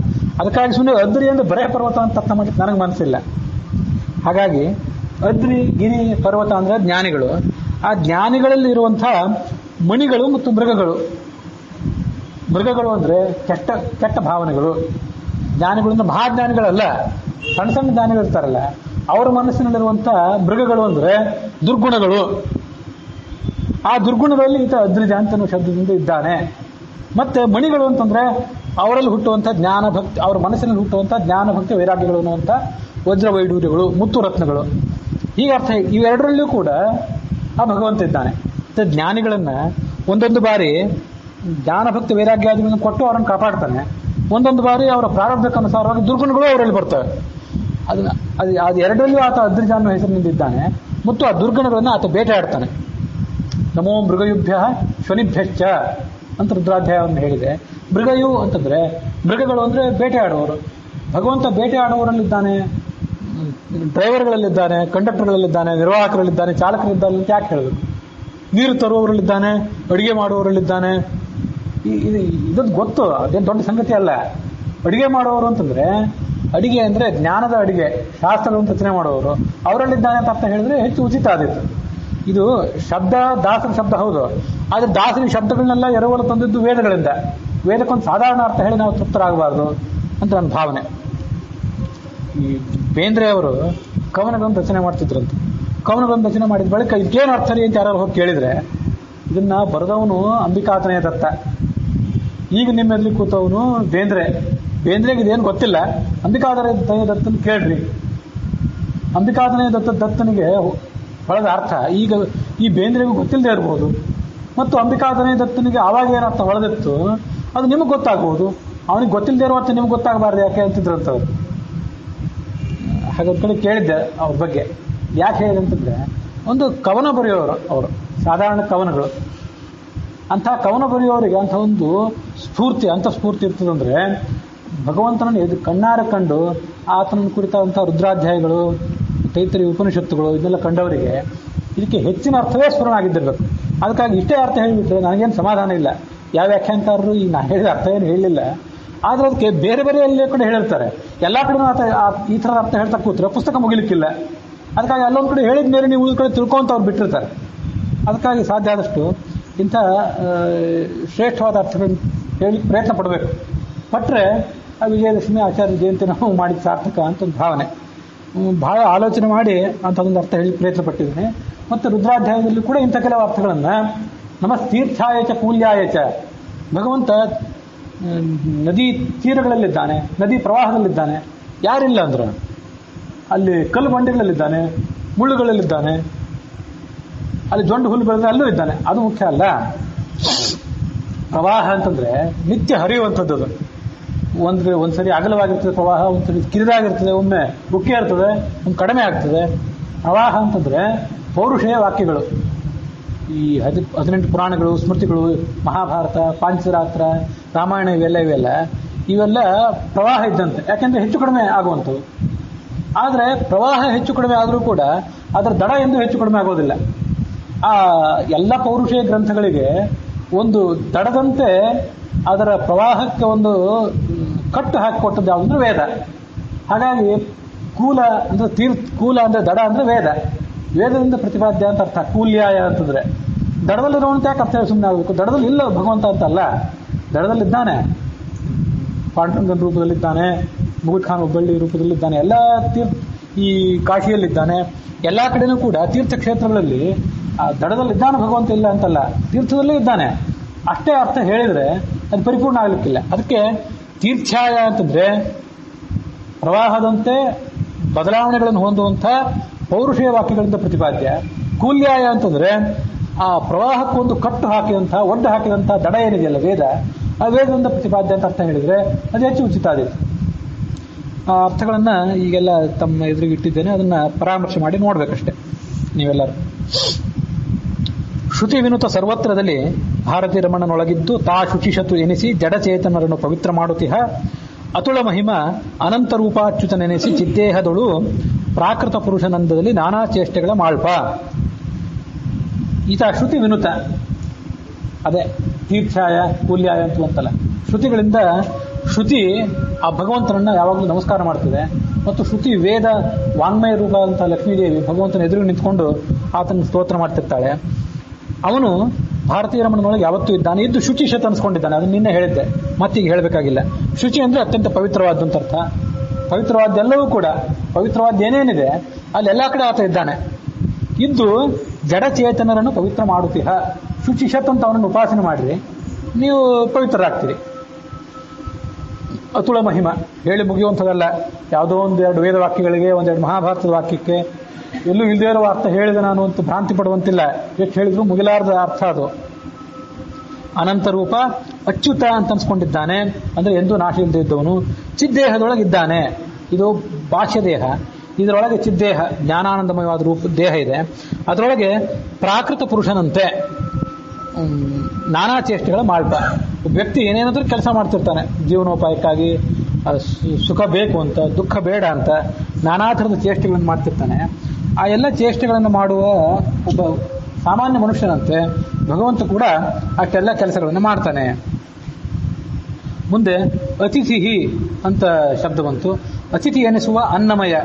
ಅದಕ್ಕಾಗಿ ಸುಮ್ಮನೆ ಅದ್ರಿ ಅಂದ್ರೆ ಬರೇ ಪರ್ವತ ಅಂತ ಅರ್ಥ ಮಾಡಿ ನನಗೆ ಮನಸ್ಸಿಲ್ಲ. ಹಾಗಾಗಿ ಅದ್ರಿ, ಗಿರಿ, ಪರ್ವತ ಅಂದ್ರೆ ಜ್ಞಾನಿಗಳು. ಆ ಜ್ಞಾನಿಗಳಲ್ಲಿ ಇರುವಂತಹ ಮಣಿಗಳು ಮತ್ತು ಮೃಗಗಳು. ಮೃಗಗಳು ಅಂದ್ರೆ ಕೆಟ್ಟ ಕೆಟ್ಟ ಭಾವನೆಗಳು. ಜ್ಞಾನಿಗಳು ಅಂದ್ರೆ ಮಹಾಜ್ಞಾನಿಗಳಲ್ಲ, ಸಣ್ಣ ಸಣ್ಣ ಜ್ಞಾನಿಗಳು ಇರ್ತಾರಲ್ಲ, ಅವರ ಮನಸ್ಸಿನಲ್ಲಿರುವಂಥ ಮೃಗಗಳು ಅಂದ್ರೆ ದುರ್ಗುಣಗಳು. ಆ ದುರ್ಗುಣಗಳಲ್ಲಿ ಈತ ಅದ್ರಿಜ ಅಂತ ಶಬ್ದದಿಂದ ಇದ್ದಾನೆ. ಮತ್ತೆ ಮಣಿಗಳು ಅಂತಂದ್ರೆ ಅವರಲ್ಲಿ ಹುಟ್ಟುವಂಥ ಜ್ಞಾನ ಭಕ್ತಿ, ಅವರ ಮನಸ್ಸಿನಲ್ಲಿ ಹುಟ್ಟುವಂಥ ಜ್ಞಾನ ಭಕ್ತಿ ವೈರಾಗ್ಯಗಳು ಅನ್ನುವಂಥ ವಜ್ರ ವೈಡೂರ್ಯಗಳು, ಮುತ್ತು ರತ್ನಗಳು. ಈಗ ಅರ್ಥ ಇವೆರಡರಲ್ಲೂ ಕೂಡ ಆ ಭಗವಂತ ಇದ್ದಾನೆ. ಮತ್ತೆ ಜ್ಞಾನಿಗಳನ್ನ ಒಂದೊಂದು ಬಾರಿ ಜ್ಞಾನ ಭಕ್ತಿ ವೈರಾಗ್ಯಾದಿಗಳನ್ನು ಕೊಟ್ಟು ಅವರನ್ನು ಕಾಪಾಡ್ತಾನೆ. ಒಂದೊಂದು ಬಾರಿ ಅವರ ಪ್ರಾರಬ್ಧಕ್ಕನುಸಾರವಾಗಿ ದುರ್ಗುಣಗಳು ಅವರಲ್ಲಿ ಬರ್ತವೆ. ಅದು ಎರಡರಲ್ಲೂ ಆತ ಅದ್ರಿಜ ಅನ್ನೋ ಹೆಸರಿನಿಂದ ಇದ್ದಾನೆ. ಮತ್ತು ಆ ದುರ್ಗುಣಗಳನ್ನು ಆತ ಬೇಟೆಯಾಡ್ತಾನೆ. ನಮೋ ಮೃಗಯುಭ್ಯ ಶ್ವನಿಭ್ಯಶ್ಚ ಅಂತ ರುದ್ರಾಧ್ಯಾಯವನ್ನು ಹೇಳಿದೆ. ಮೃಗಯು ಅಂತಂದ್ರೆ ಮೃಗಗಳು ಅಂದ್ರೆ ಬೇಟೆಯಾಡುವವರು. ಭಗವಂತ ಬೇಟೆಯಾಡುವವರಲ್ಲಿದ್ದಾನೆ, ಡ್ರೈವರ್ಗಳಲ್ಲಿದ್ದಾನೆ, ಕಂಡಕ್ಟರ್ಗಳಲ್ಲಿದ್ದಾನೆ, ನಿರ್ವಾಹಕರಲ್ಲಿದ್ದಾನೆ, ಚಾಲಕರಿದ್ದಾನೆ ಅಂತ ಯಾಕೆ ಹೇಳಬೇಕು? ನೀರು ತರುವವರಲ್ಲಿದ್ದಾನೆ, ಅಡಿಗೆ ಮಾಡುವವರಲ್ಲಿದ್ದಾನೆ. ಇದೊಂದು ಗೊತ್ತು, ಅದೇನು ದೊಡ್ಡ ಸಂಗತಿ ಅಲ್ಲ. ಅಡಿಗೆ ಮಾಡುವವರು ಅಂತಂದ್ರೆ ಅಡಿಗೆ ಅಂದ್ರೆ ಜ್ಞಾನದ ಅಡಿಗೆ, ಶಾಸ್ತ್ರಗಳನ್ನು ರಚನೆ ಮಾಡುವವರು ಅವರಲ್ಲಿದ್ದಾನೆ ಅಂತ ಅರ್ಥ ಹೇಳಿದ್ರೆ ಹೆಚ್ಚು ಉಚಿತ ಆದಿತ್ತು. ಇದು ಶಬ್ದ ದಾಸರ ಶಬ್ದ ಹೌದು, ಆದ್ರೆ ದಾಸರಿ ಶಬ್ದಗಳನ್ನೆಲ್ಲ ಎರವಲು ತಂದಿದ್ದು ವೇದಗಳಿಂದ. ವೇದಕ್ಕೊಂದು ಸಾಧಾರಣ ಅರ್ಥ ಹೇಳಿ ನಾವು ತೃಪ್ತರಾಗಬಾರ್ದು ಅಂತ ನನ್ನ ಭಾವನೆ. ಈ ಬೇಂದ್ರೆ ಅವರು ಕವನಗಳನ್ನು ರಚನೆ ಮಾಡ್ತಿದ್ರಂತ. ಕವನಗಳನ್ನು ರಚನೆ ಮಾಡಿದ ಬಳಿಕ ಇದಕ್ಕೇನು ಅರ್ಥ ರೀ ಅಂತ ಯಾರು ಹೋಗಿ ಕೇಳಿದ್ರೆ, ಇದನ್ನ ಬರೆದವನು ಅಂಬಿಕಾತನಯ ದತ್ತ, ಈಗ ನಿಮ್ಮೆಲ್ಲಿ ಕೂತವನು ಬೇಂದ್ರೆಗೆ ಇದೇನು ಗೊತ್ತಿಲ್ಲ, ಅಂಬಿಕಾತನಯ ದತ್ತನ ಕೇಳ್ರಿ. ಅಂಬಿಕಾತನಯ ದತ್ತನಿಗೆ ಹೊಳೆದ ಅರ್ಥ ಈಗ ಈ ಬೇಂದ್ರೆಗೂ ಗೊತ್ತಿಲ್ಲದೆ ಇರ್ಬೋದು, ಮತ್ತು ಅಂಬಿಕಾತನಯ ದತ್ತನಿಗೆ ಆವಾಗ ಏನರ್ಥ ಹೊಳೆದಿತ್ತು ಅದು ನಿಮಗೆ ಗೊತ್ತಾಗ್ಬೋದು. ಅವನಿಗೆ ಗೊತ್ತಿಲ್ಲದೆ ಇರೋ ಅರ್ಥ ನಿಮ್ಗೆ ಗೊತ್ತಾಗಬಾರ್ದು ಯಾಕೆ ಅಂತಿದ್ರಂಥವ್ರು. ಹಾಗೊಂದು ಕಡೆ ಕೇಳಿದ್ದೆ ಅವ್ರ ಬಗ್ಗೆ. ಯಾಕೆ ಹೇಳಿದೆ ಅಂತಂದ್ರೆ, ಒಂದು ಕವನ ಬರೆಯೋರು ಅವರು, ಸಾಧಾರಣ ಕವನಗಳು. ಅಂಥ ಕವನ ಬರೆಯೋರಿಗೆ ಅಂಥ ಒಂದು ಸ್ಫೂರ್ತಿ, ಅಂತಃಸ್ಫೂರ್ತಿ ಇರ್ತದಂದ್ರೆ ಭಗವಂತನನ್ನು ಕಣ್ಣಾರ ಕಂಡು ಆತನನ್ನು ಕುರಿತಾದಂಥ ರುದ್ರಾಧ್ಯಾಯಗಳು, ತೈತರಿ ಉಪನಿಷತ್ತುಗಳು ಇದನ್ನೆಲ್ಲ ಕಂಡವರಿಗೆ ಇದಕ್ಕೆ ಹೆಚ್ಚಿನ ಅರ್ಥವೇ ಸ್ಫುರಣ ಆಗಿದ್ದಿರಬೇಕು. ಅದಕ್ಕಾಗಿ ಇಷ್ಟೇ ಅರ್ಥ ಹೇಳಿಬಿಟ್ರೆ ನನಗೇನು ಸಮಾಧಾನ ಇಲ್ಲ. ಯಾವ ವ್ಯಾಖ್ಯಾನಕಾರರು ಈಗ ನಾ ಹೇಳಿದ ಅರ್ಥ ಏನು ಹೇಳಲಿಲ್ಲ, ಆದರೆ ಅದಕ್ಕೆ ಬೇರೆ ಬೇರೆ ಎಲ್ಲ ಕಡೆ ಹೇಳಿರ್ತಾರೆ. ಎಲ್ಲ ಕಡೆ ಈ ಥರದ ಅರ್ಥ ಹೇಳ್ತಾ ಕೂತ್ರೆ ಪುಸ್ತಕ ಮುಗಿಲಿಕ್ಕಿಲ್ಲ. ಅದಕ್ಕಾಗಿ ಅಲ್ಲೊಂದು ಕಡೆ ಹೇಳಿದ ಮೇಲೆ ನೀವು ಉಳಿದ ಕಡೆ ತಿಳ್ಕೊಂತ ಅವ್ರು ಬಿಟ್ಟಿರ್ತಾರೆ. ಅದಕ್ಕಾಗಿ ಸಾಧ್ಯ ಆದಷ್ಟು ಇಂಥ ಶ್ರೇಷ್ಠವಾದ ಅರ್ಥಗಳನ್ನು ಹೇಳಿ ಪ್ರಯತ್ನ ಪಡಬೇಕು. ಪಟ್ಟರೆ ಆ ವಿಜಯದಶಮಿ ಆಚಾರ್ಯ ಜಯಂತಿ ನಾವು ಮಾಡಿದ ಸಾರ್ಥಕ ಅಂತ ಒಂದು ಭಾವನೆ. ಬಹಳ ಆಲೋಚನೆ ಮಾಡಿ ಅಂಥದ್ದೊಂದು ಅರ್ಥ ಹೇಳಿ ಪ್ರಯತ್ನ ಪಟ್ಟಿದ್ದೇನೆ. ಮತ್ತು ರುದ್ರಾಧ್ಯಾಯದಲ್ಲಿ ಕೂಡ ಇಂಥ ಕೆಲವು ಅರ್ಥಗಳನ್ನು ನಮಸ್ತೀರ್ಥಾಯಚ ಕೂಲ್ಯಾಯಚ, ಭಗವಂತ ನದಿ ತೀರಗಳಲ್ಲಿದ್ದಾನೆ, ನದಿ ಪ್ರವಾಹದಲ್ಲಿದ್ದಾನೆ. ಯಾರಿಲ್ಲ ಅಂದ್ರೆ ಅಲ್ಲಿ ಕಲ್ಲು ಬಂಡೆಗಳಲ್ಲಿದ್ದಾನೆ, ಮುಳ್ಳುಗಳಲ್ಲಿದ್ದಾನೆ, ಅಲ್ಲಿ ಜೊಂಡು ಹುಲ್ಲು ಬೆಳೆದ್ರೆ ಅಲ್ಲೂ ಇದ್ದಾನೆ. ಅದು ಮುಖ್ಯ ಅಲ್ಲ. ಪ್ರವಾಹ ಅಂತಂದ್ರೆ ನಿತ್ಯ ಹರಿಯುವಂಥದ್ದು. ಅದು ಒಂದ್ಸರಿ ಅಗಲವಾಗಿರ್ತದೆ ಪ್ರವಾಹ, ಒಂದ್ಸರಿ ಕಿರಿದಾಗಿರ್ತದೆ, ಒಮ್ಮೆ ಮುಖ್ಯ ಇರ್ತದೆ, ಒಮ್ಮೆ ಕಡಿಮೆ ಆಗ್ತದೆ. ಪ್ರವಾಹ ಅಂತಂದ್ರೆ ಪೌರುಷೇಯ ವಾಕ್ಯಗಳು. ಈ 18 ಪುರಾಣಗಳು, ಸ್ಮೃತಿಗಳು, ಮಹಾಭಾರತ, ಪಾಂಚರಾತ್ರ, ರಾಮಾಯಣ ಇವೆಲ್ಲ ಪ್ರವಾಹ ಇದ್ದಂತೆ. ಯಾಕೆಂದ್ರೆ ಹೆಚ್ಚು ಕಡಿಮೆ ಆಗುವಂಥವು. ಆದರೆ ಪ್ರವಾಹ ಹೆಚ್ಚು ಕಡಿಮೆ ಆದರೂ ಕೂಡ ಅದರ ದಡ ಎಂದು ಹೆಚ್ಚು ಕಡಿಮೆ ಆಗೋದಿಲ್ಲ. ಆ ಎಲ್ಲ ಪೌರುಷೇಯ ಗ್ರಂಥಗಳಿಗೆ ಒಂದು ದಡದಂತೆ ಅದರ ಪ್ರವಾಹಕ್ಕೆ ಒಂದು ಕಟ್ಟು ಹಾಕಿಕೊಟ್ಟದ್ದು ಯಾವುದಂದ್ರೆ ವೇದ. ಹಾಗಾಗಿ ಕೂಲ ಅಂದ್ರೆ ಕೂಲ ಅಂದ್ರೆ ದಡ ಅಂದ್ರೆ ವೇದದಿಂದ ಪ್ರತಿಪಾದ್ಯ ಅಂತ ಅರ್ಥ. ಕೂಲ್ಯಾಯ ಅಂತಂದ್ರೆ ದಡದಲ್ಲಿರುವಂತ ಯಾಕೆ ಅರ್ಥ ಸುಮ್ಮನೆ ಆಗಬೇಕು? ದಡದಲ್ಲಿ ಇಲ್ಲ ಭಗವಂತ ಅಂತಲ್ಲ, ದಡದಲ್ಲಿದ್ದಾನೆ. ಪಾಂಡುರಂಗನ ರೂಪದಲ್ಲಿದ್ದಾನೆ, ಮುಗುಟ್ ಖಾನ್ ಹುಬ್ಬಳ್ಳಿ ರೂಪದಲ್ಲಿದ್ದಾನೆ, ಎಲ್ಲ ಈ ಕಾಶಿಯಲ್ಲಿದ್ದಾನೆ. ಎಲ್ಲ ಕಡೆನೂ ಕೂಡ ತೀರ್ಥಕ್ಷೇತ್ರಗಳಲ್ಲಿ ಆ ದಡದಲ್ಲಿದ್ದಾನೆ ಭಗವಂತ, ಇಲ್ಲ ಅಂತಲ್ಲ, ತೀರ್ಥದಲ್ಲೇ ಇದ್ದಾನೆ. ಅಷ್ಟೇ ಅರ್ಥ ಹೇಳಿದ್ರೆ ಅದು ಪರಿಪೂರ್ಣ ಆಗಲಿಕ್ಕಿಲ್ಲ. ಅದಕ್ಕೆ ತೀರ್ಥ್ಯಾಯ ಅಂತಂದ್ರೆ ಪ್ರವಾಹದಂತೆ ಬದಲಾವಣೆಗಳನ್ನು ಹೊಂದುವಂಥ ಪೌರುಷೇಯ ವಾಕ್ಯಗಳಿಂದ ಪ್ರತಿಪಾದ್ಯ. ಕೂಲ್ಯಾಯ ಅಂತಂದ್ರೆ ಆ ಪ್ರವಾಹಕ್ಕೊಂದು ಕಟ್ಟು ಹಾಕಿದಂತಹ ಒಡ್ಡು ಹಾಕಿದಂತಹ ದಡ ಏನಿದೆಯಲ್ಲ ವೇದ, ಆ ವೇದದಿಂದ ಪ್ರತಿಪಾದ್ಯ ಅಂತ ಅರ್ಥ ಹೇಳಿದ್ರೆ ಅದು ಹೆಚ್ಚು ಉಚಿತ ಆದಿತ್ತು. ಆ ಅರ್ಥಗಳನ್ನ ಈಗೆಲ್ಲ ತಮ್ಮ ಎದುರಿಗೆ ಇಟ್ಟಿದ್ದೇನೆ, ಅದನ್ನ ಪರಾಮರ್ಶೆ ಮಾಡಿ ನೋಡ್ಬೇಕಷ್ಟೆ ನೀವೆಲ್ಲರೂ. ಶ್ರುತಿ ವಿನುತ ಸರ್ವತ್ರದಲ್ಲಿ ಭಾರತೀಯ ರಮಣನೊಳಗಿದ್ದು ತಾ ಶುಚಿಷತು ಎನಿಸಿ ಜಡಚೇತನರನ್ನು ಪವಿತ್ರ ಮಾಡುತ್ತಿಹ ಅತುಳ ಮಹಿಮ ಅನಂತ ರೂಪಾಚ್ಯುತನೆನಿಸಿ ಚಿದ್ದೇಹದೊಳು ಪ್ರಾಕೃತ ಪುರುಷನಂದದಲ್ಲಿ ನಾನಾ ಚೇಷ್ಟೆಗಳ ಮಾಳ್ಪ. ಈತ ಶ್ರುತಿ ವಿನುತ, ಅದೇ ತೀರ್ಥಾಯ ಕೂಲ್ಯಾಯ ಅಂತ ಅಂತಲ್ಲ, ಶ್ರುತಿಗಳಿಂದ ಶ್ರುತಿ ಆ ಭಗವಂತನನ್ನ ಯಾವಾಗಲೂ ನಮಸ್ಕಾರ ಮಾಡ್ತದೆ. ಮತ್ತು ಶ್ರುತಿ ವೇದ ವಾಂಗ್ಮಯ ರೂಪ ಅಂತ ಲಕ್ಷ್ಮೀದೇವಿ ಭಗವಂತನ ಎದುರು ನಿಂತ್ಕೊಂಡು ಆತನ ಸ್ತೋತ್ರ ಮಾಡ್ತಿರ್ತಾಳೆ. ಅವನು ಭಾರತೀಯ ರಮಣನೊಳಗೆ ಯಾವತ್ತೂ ಇದ್ದಾನೆ, ಇದ್ದು ಶುಚಿಶತ ಅನ್ಸ್ಕೊಂಡಿದ್ದಾನೆ. ಅದನ್ನ ನಿನ್ನೆ ಹೇಳಿದ್ದೆ, ಮತ್ತೀಗ ಹೇಳಬೇಕಾಗಿಲ್ಲ. ಶುಚಿ ಅಂದ್ರೆ ಅತ್ಯಂತ ಪವಿತ್ರವಾದಂತ ಅರ್ಥ. ಪವಿತ್ರವಾದ್ದೆಲ್ಲವೂ ಕೂಡ, ಪವಿತ್ರವಾದ ಏನೇನಿದೆ ಅಲ್ಲಿ ಎಲ್ಲಾ ಕಡೆ ಆತ ಇದ್ದಾನೆ. ಇದ್ದು ಜಡಚೇತನರನ್ನು ಪವಿತ್ರ ಮಾಡುತ್ತೀಹ. ಶುಚಿಶತ್ ಅಂತ ಅವನನ್ನು ಉಪಾಸನೆ ಮಾಡ್ರಿ, ನೀವು ಪವಿತ್ರರಾಗ್ತೀರಿ. ಅತುಳ ಮಹಿಮ ಹೇಳಿ ಮುಗಿಯುವಂಥದ್ದಲ್ಲ. ಯಾವುದೋ ಒಂದೆರಡು ವೇದ ವಾಕ್ಯಗಳಿಗೆ, ಒಂದೆರಡು ಮಹಾಭಾರತದ ವಾಕ್ಯಕ್ಕೆ ಎಲ್ಲೂ ಇಲ್ಲದೇ ಇರುವ ಅರ್ಥ ಹೇಳಿದೆ ನಾನು ಅಂತ ಭ್ರಾಂತಿ ಪಡುವಂತಿಲ್ಲ. ಎಷ್ಟು ಹೇಳಿದ್ರು ಮುಗಿಲಾರದ ಅರ್ಥ ಅದು. ಅನಂತ ರೂಪ ಅಚ್ಯುತ ಅಂತ ಅನ್ಸ್ಕೊಂಡಿದ್ದಾನೆ, ಅಂದ್ರೆ ಎಂದೂ ನಾಶ ಇಲ್ಲದೆ ಇದ್ದವನು. ಚಿದ್ದೇಹದೊಳಗಿದ್ದಾನೆ, ಇದು ಬಾಹ್ಯ ದೇಹ, ಇದರೊಳಗೆ ಚಿದ್ದೇಹ ಜ್ಞಾನಾನಂದಮಯವಾದ ರೂಪ ದೇಹ ಇದೆ. ಅದರೊಳಗೆ ಪ್ರಾಕೃತ ಪುರುಷನಂತೆ ನಾನಾ ಚೇಷ್ಟೆಗಳ ಮಾಳ್ಪ. ವ್ಯಕ್ತಿ ಏನೇನಾದ್ರೂ ಕೆಲಸ ಮಾಡ್ತಿರ್ತಾನೆ ಜೀವನೋಪಾಯಕ್ಕಾಗಿ, ಸುಖ ಬೇಕು ಅಂತ, ದುಃಖ ಬೇಡ ಅಂತ ನಾನಾ ಥರದ ಚೇಷ್ಟೆಗಳನ್ನು ಮಾಡ್ತಿರ್ತಾನೆ. ಆ ಎಲ್ಲ ಚೇಷ್ಟೆಗಳನ್ನು ಮಾಡುವ ಒಬ್ಬ ಸಾಮಾನ್ಯ ಮನುಷ್ಯನಂತೆ ಭಗವಂತ ಕೂಡ ಅಷ್ಟೆಲ್ಲ ಕೆಲಸಗಳನ್ನು ಮಾಡ್ತಾನೆ. ಮುಂದೆ ಅತಿಥಿ ಅಂತ ಶಬ್ದ ಬಂತು. ಅತಿಥಿ ಎನಿಸುವ ಅನ್ನಮಯ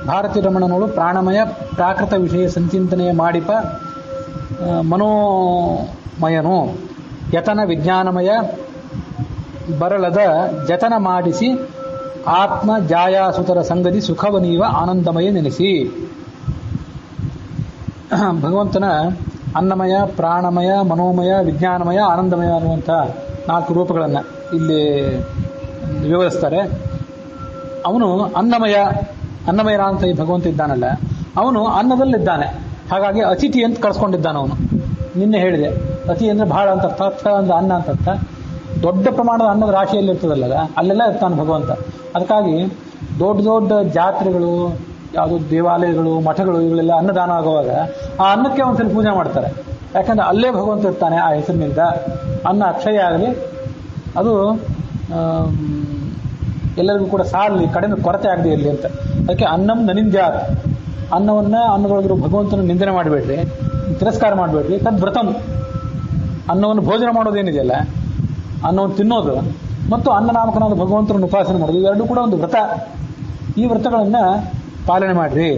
ಭಾರತೀಯ ರಮಣನೋಳು ಪ್ರಾಣಮಯ ಪ್ರಾಕೃತ ವಿಷಯ ಸಂಚಿಂತನೆಯ ಮಾಡಿಪ ಮನೋಮಯನು ಯತನ ವಿಜ್ಞಾನಮಯ ಬರಲದ ಜತನ ಮಾಡಿಸಿ ಆತ್ಮ ಜಾಯಾಸುತರ ಸಂಗತಿ ಸುಖವನೀವ ಆನಂದಮಯ ನೆನೆಸಿ. ಭಗವಂತನ ಅನ್ನಮಯ, ಪ್ರಾಣಮಯ, ಮನೋಮಯ, ವಿಜ್ಞಾನಮಯ, ಆನಂದಮಯ ಅನ್ನುವಂಥ 4 ರೂಪಗಳನ್ನು ಇಲ್ಲಿ ವಿವರಿಸ್ತಾರೆ. ಅವನು ಅನ್ನಮಯ ಅಂತ ಈ ಭಗವಂತ ಇದ್ದಾನಲ್ಲ, ಅವನು ಅನ್ನದಲ್ಲಿದ್ದಾನೆ. ಹಾಗಾಗಿ ಅತಿಥಿ ಅಂತ ಕಳ್ಸ್ಕೊಂಡಿದ್ದಾನೆ ಅವನು. ನಿನ್ನೆ ಹೇಳಿದೆ, ಅತಿ ಅಂದ್ರೆ ಬಹಳ ಅಂತ ಅರ್ಥ, ಅರ್ಥ ಅಂದ್ರೆ ಅನ್ನ ಅಂತ ಅರ್ಥ. ದೊಡ್ಡ ಪ್ರಮಾಣದ ಅನ್ನದ ರಾಶಿಯಲ್ಲಿ ಇರ್ತದಲ್ಲ, ಅಲ್ಲೆಲ್ಲ ಇರ್ತಾನೆ ಭಗವಂತ. ಅದಕ್ಕಾಗಿ ದೊಡ್ಡ ದೊಡ್ಡ ಜಾತ್ರೆಗಳು, ಯಾವುದೋ ದೇವಾಲಯಗಳು, ಮಠಗಳು, ಇವುಗಳೆಲ್ಲ ಅನ್ನದಾನ ಆಗುವಾಗ ಆ ಅನ್ನಕ್ಕೆ ಒಂದ್ಸಲ ಪೂಜೆ ಮಾಡ್ತಾರೆ. ಯಾಕಂದ್ರೆ ಅಲ್ಲೇ ಭಗವಂತ ಇರ್ತಾನೆ. ಆ ಹೆಸರಿನಿಂದ ಅನ್ನ ಅಕ್ಷಯ ಆಗಲಿ, ಅದು ಎಲ್ಲರಿಗೂ ಕೂಡ ಸಾಲಲಿ, ಕಡಿಮೆ ಕೊರತೆ ಆಗದೆ ಇರಲಿ ಅಂತ. ಅದಕ್ಕೆ ಅನ್ನಂ ನನಿಂದ್ಯಾತ್, ಅನ್ನದೊಳಗಿರೋ ಭಗವಂತನ ನಿಂದನೆ ಮಾಡಬೇಡ್ರಿ, ತಿರಸ್ಕಾರ ಮಾಡಬೇಡ್ರಿ. ತದ್ವ್ರತಂ, ಅನ್ನವನ್ನು ಭೋಜನ ಮಾಡೋದೇನಿದೆಯಲ್ಲ, ಅನ್ನವನ್ನು ತಿನ್ನೋದು ಮತ್ತು ಅನ್ನನಾಮಕನಾದ ಭಗವಂತನನ್ನು ಉಪಾಸನೆ ಮಾಡೋದು, ಇವೆರಡೂ ಕೂಡ ಒಂದು ವ್ರತ. ಈ ವ್ರತಗಳನ್ನ ಪಾಲನೆ ಮಾಡ್ರಿ.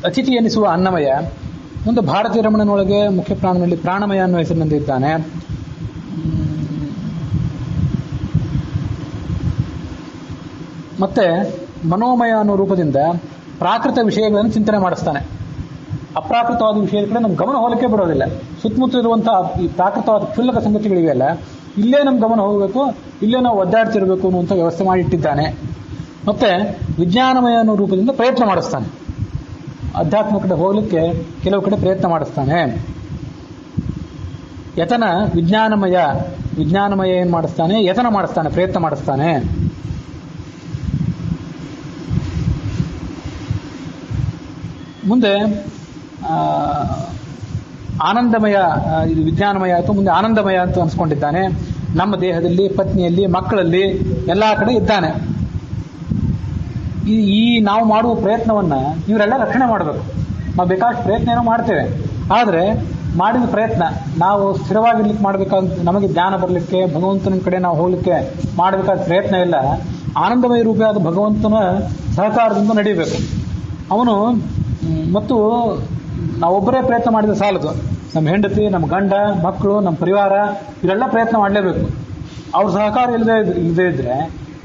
ಅತಿಥಿ ಎನಿಸುವ ಅನ್ನಮಯ. ಒಂದು ಭಾರತೀಯ ರಮಣನೊಳಗೆ ಮುಖ್ಯ ಪ್ರಾಣನಲ್ಲಿ ಪ್ರಾಣಮಯ ಅನ್ನುವ ಹೆಸರಿನಲ್ಲಿದ್ದಾನೆ. ಮತ್ತೆ ಮನೋಮಯ ಅನ್ನೋ ರೂಪದಿಂದ ಪ್ರಾಕೃತ ವಿಷಯಗಳನ್ನು ಚಿಂತನೆ ಮಾಡಿಸ್ತಾನೆ. ಅಪ್ರಾಕೃತವಾದ ವಿಷಯದ ಕಡೆ ನಮ್ಮ ಗಮನ ಹೋಗಲಿಕ್ಕೆ ಬಿಡೋದಿಲ್ಲ. ಸುತ್ತಮುತ್ತ ಇರುವಂತಹ ಈ ಪ್ರಾಕೃತವಾದ ಕ್ಷುಲ್ಲಕ ಸಂಗತಿಗಳಿವೆಯಲ್ಲ, ಇಲ್ಲೇ ನಮ್ಮ ಗಮನ ಹೋಗಬೇಕು, ಇಲ್ಲೇ ನಾವು ಒದ್ದಾಡ್ತಿರ್ಬೇಕು ಅನ್ನುವಂಥ ವ್ಯವಸ್ಥೆ ಮಾಡಿಟ್ಟಿದ್ದಾನೆ. ಮತ್ತೆ ವಿಜ್ಞಾನಮಯ ಅನ್ನೋ ರೂಪದಿಂದ ಪ್ರಯತ್ನ ಮಾಡಿಸ್ತಾನೆ. ಅಧ್ಯಾತ್ಮ ಕಡೆ ಹೋಗ್ಲಿಕ್ಕೆ ಕೆಲವು ಕಡೆ ಪ್ರಯತ್ನ ಮಾಡಿಸ್ತಾನೆ. ಯತನ ವಿಜ್ಞಾನಮಯ ಏನ್ ಮಾಡಿಸ್ತಾನೆ? ಯತನ ಮಾಡಿಸ್ತಾನೆ, ಪ್ರಯತ್ನ ಮಾಡಿಸ್ತಾನೆ. ಮುಂದೆ ಆನಂದಮಯ, ಇದು ವಿಜ್ಞಾನಮಯ ಆಯಿತು. ಮುಂದೆ ಆನಂದಮಯ ಅಂತ ಅನ್ಸ್ಕೊಂಡಿದ್ದಾನೆ. ನಮ್ಮ ದೇಹದಲ್ಲಿ, ಪತ್ನಿಯಲ್ಲಿ, ಮಕ್ಕಳಲ್ಲಿ ಎಲ್ಲಾ ಕಡೆ ಇದ್ದಾನೆ. ಈ ನಾವು ಮಾಡುವ ಪ್ರಯತ್ನವನ್ನ ಇವರೆಲ್ಲ ರಕ್ಷಣೆ ಮಾಡಬೇಕು. ನಾವು ಬೇಕಾದಷ್ಟು ಪ್ರಯತ್ನ ಏನೋ ಮಾಡ್ತೇವೆ, ಆದರೆ ಮಾಡಿದ ಪ್ರಯತ್ನ ನಾವು ಸ್ಥಿರವಾಗಿರ್ಲಿಕ್ಕೆ ಮಾಡಬೇಕಾದ, ನಮಗೆ ಜ್ಞಾನ ಬರಲಿಕ್ಕೆ, ಭಗವಂತನ ಕಡೆ ನಾವು ಹೋಗ್ಲಿಕ್ಕೆ ಮಾಡಬೇಕಾದ ಪ್ರಯತ್ನ ಎಲ್ಲ ಆನಂದಮಯ ರೂಪಿಯಾದ ಭಗವಂತನ ಸಹಕಾರದಿಂದ ನಡೀಬೇಕು. ಅವನು ಮತ್ತು ನಾವೊಬ್ಬರೇ ಪ್ರಯತ್ನ ಮಾಡಿದ ಸಾಲದು. ನಮ್ಮ ಹೆಂಡತಿ, ನಮ್ಮ ಗಂಡ, ಮಕ್ಕಳು, ನಮ್ಮ ಪರಿವಾರ ಇವರೆಲ್ಲ ಪ್ರಯತ್ನ ಮಾಡಲೇಬೇಕು. ಅವ್ರ ಸಹಕಾರ ಇಲ್ಲದೆ ಇದ್ರೆ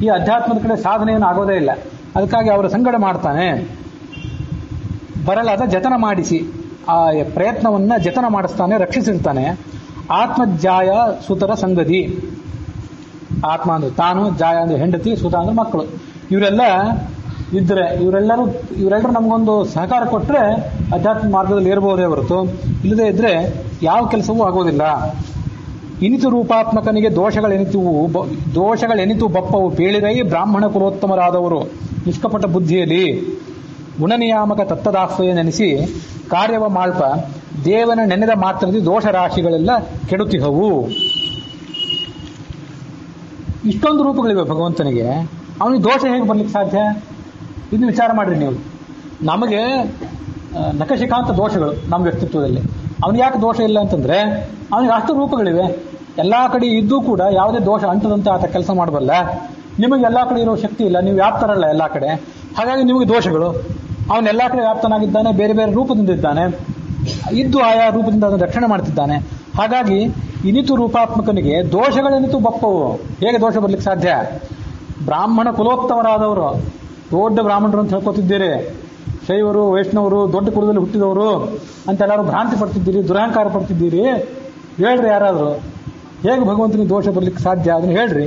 ಈ ಅಧ್ಯಾತ್ಮದ ಕಡೆ ಸಾಧನೆಯನ್ನು ಆಗೋದೇ ಇಲ್ಲ. ಅದಕ್ಕಾಗಿ ಅವರ ಸಂಗಡ ಮಾಡ್ತಾನೆ. ಬರಲಾದ ಜತನ ಮಾಡಿಸಿ, ಆ ಪ್ರಯತ್ನವನ್ನ ಜತನ ಮಾಡಿಸ್ತಾನೆ, ರಕ್ಷಿಸಿರ್ತಾನೆ. ಆತ್ಮಜಾಯ ಸುತರ ಸಂಗತಿ. ಆತ್ಮ ಅಂದ್ರೆ ತಾನು, ಜಾಯ ಅಂದ್ರೆ ಹೆಂಡತಿ, ಸುತ ಅಂದ್ರೆ ಮಕ್ಕಳು. ಇವರೆಲ್ಲ ಇದ್ರೆ ಇವರೆಲ್ಲರೂ ನಮಗೊಂದು ಸಹಕಾರ ಕೊಟ್ಟರೆ ಅಧ್ಯಾತ್ಮ ಮಾರ್ಗದಲ್ಲಿ ಏರಬಹುದೇ ಹೊರತು ಇಲ್ಲದೇ ಇದ್ರೆ ಯಾವ ಕೆಲಸವೂ ಆಗೋದಿಲ್ಲ. ಇನಿತು ರೂಪಾತ್ಮಕನಿಗೆ ದೋಷಗಳೆನಿತು ಬಪ್ಪವು ಪೇಳಿರೈ ಬ್ರಾಹ್ಮಣ ಕುಲೋತ್ತಮರಾದವರು ನಿಷ್ಕಪಟ ಬುದ್ಧಿಯಲ್ಲಿ ಗುಣನಿಯಾಮಕ ತತ್ತದಾಹ್ವಯ ನೆನೆಸಿ ಕಾರ್ಯವ ಮಾಳ್ಪ ದೇವನ ನೆನೆದ ಮಾತ್ರದಿ ದೋಷ ರಾಶಿಗಳೆಲ್ಲ ಕೆಡುತ್ತಿಹವು. ಇಷ್ಟೊಂದು ರೂಪಗಳಿವೆ ಭಗವಂತನಿಗೆ, ಅವನಿಗೆ ದೋಷ ಹೇಗೆ ಬರ್ಲಿಕ್ಕೆ ಸಾಧ್ಯ? ಇದನ್ನು ವಿಚಾರ ಮಾಡ್ರಿ ನೀವು. ನಮಗೆ ನಖಶಿಖಾಂತ ದೋಷಗಳು ನಮ್ಮ ವ್ಯಕ್ತಿತ್ವದಲ್ಲಿ. ಅವನಿಗೆ ಯಾಕೆ ದೋಷ ಇಲ್ಲ ಅಂತಂದ್ರೆ ಅವನಿಗೆ ಅಷ್ಟು ರೂಪಗಳಿವೆ. ಎಲ್ಲಾ ಕಡೆ ಇದ್ದೂ ಕೂಡ ಯಾವುದೇ ದೋಷ ಅಂಟದಂತೆ ಆತ ಕೆಲಸ ಮಾಡಬಲ್ಲ. ನಿಮಗೆ ಎಲ್ಲಾ ಕಡೆ ಇರೋ ಶಕ್ತಿ ಇಲ್ಲ, ನೀವು ವ್ಯಾಪ್ತರಲ್ಲ ಎಲ್ಲಾ ಕಡೆ, ಹಾಗಾಗಿ ನಿಮಗೆ ದೋಷಗಳು. ಅವನು ಎಲ್ಲಾ ಕಡೆ ವ್ಯಾಪ್ತನಾಗಿದ್ದಾನೆ, ಬೇರೆ ಬೇರೆ ರೂಪದಿಂದ ಇದ್ದಾನೆ, ಇದ್ದು ಆಯಾ ರೂಪದಿಂದ ಅದನ್ನು ರಕ್ಷಣೆ ಮಾಡ್ತಿದ್ದಾನೆ. ಹಾಗಾಗಿ ಇನಿತು ರೂಪಾತ್ಮಕನಿಗೆ ದೋಷಗಳೆನಿತು ಬಪ್ಪವು. ಹೇಗೆ ದೋಷ ಬರ್ಲಿಕ್ಕೆ ಸಾಧ್ಯ? ಬ್ರಾಹ್ಮಣ ಕುಲೋತ್ತಮರಾದವರು, ದೊಡ್ಡ ಬ್ರಾಹ್ಮಣರು ಅಂತ ಹೇಳ್ಕೊತಿದ್ದೀರಿ, ಶೈವರು ವೈಷ್ಣವರು ದೊಡ್ಡ ಕುಲದಲ್ಲಿ ಹುಟ್ಟಿದವರು ಅಂತ ಎಲ್ಲರೂ ಭ್ರಾಂತಿ ಪಡ್ತಿದ್ದೀರಿ, ದುರಹಂಕಾರ ಪಡ್ತಿದ್ದೀರಿ. ಹೇಳ್ರಿ ಯಾರಾದರೂ ಹೇಗೆ ಭಗವಂತನಿಗೆ ದೋಷ ಬರ್ಲಿಕ್ಕೆ ಸಾಧ್ಯ? ಅದನ್ನು ಹೇಳ್ರಿ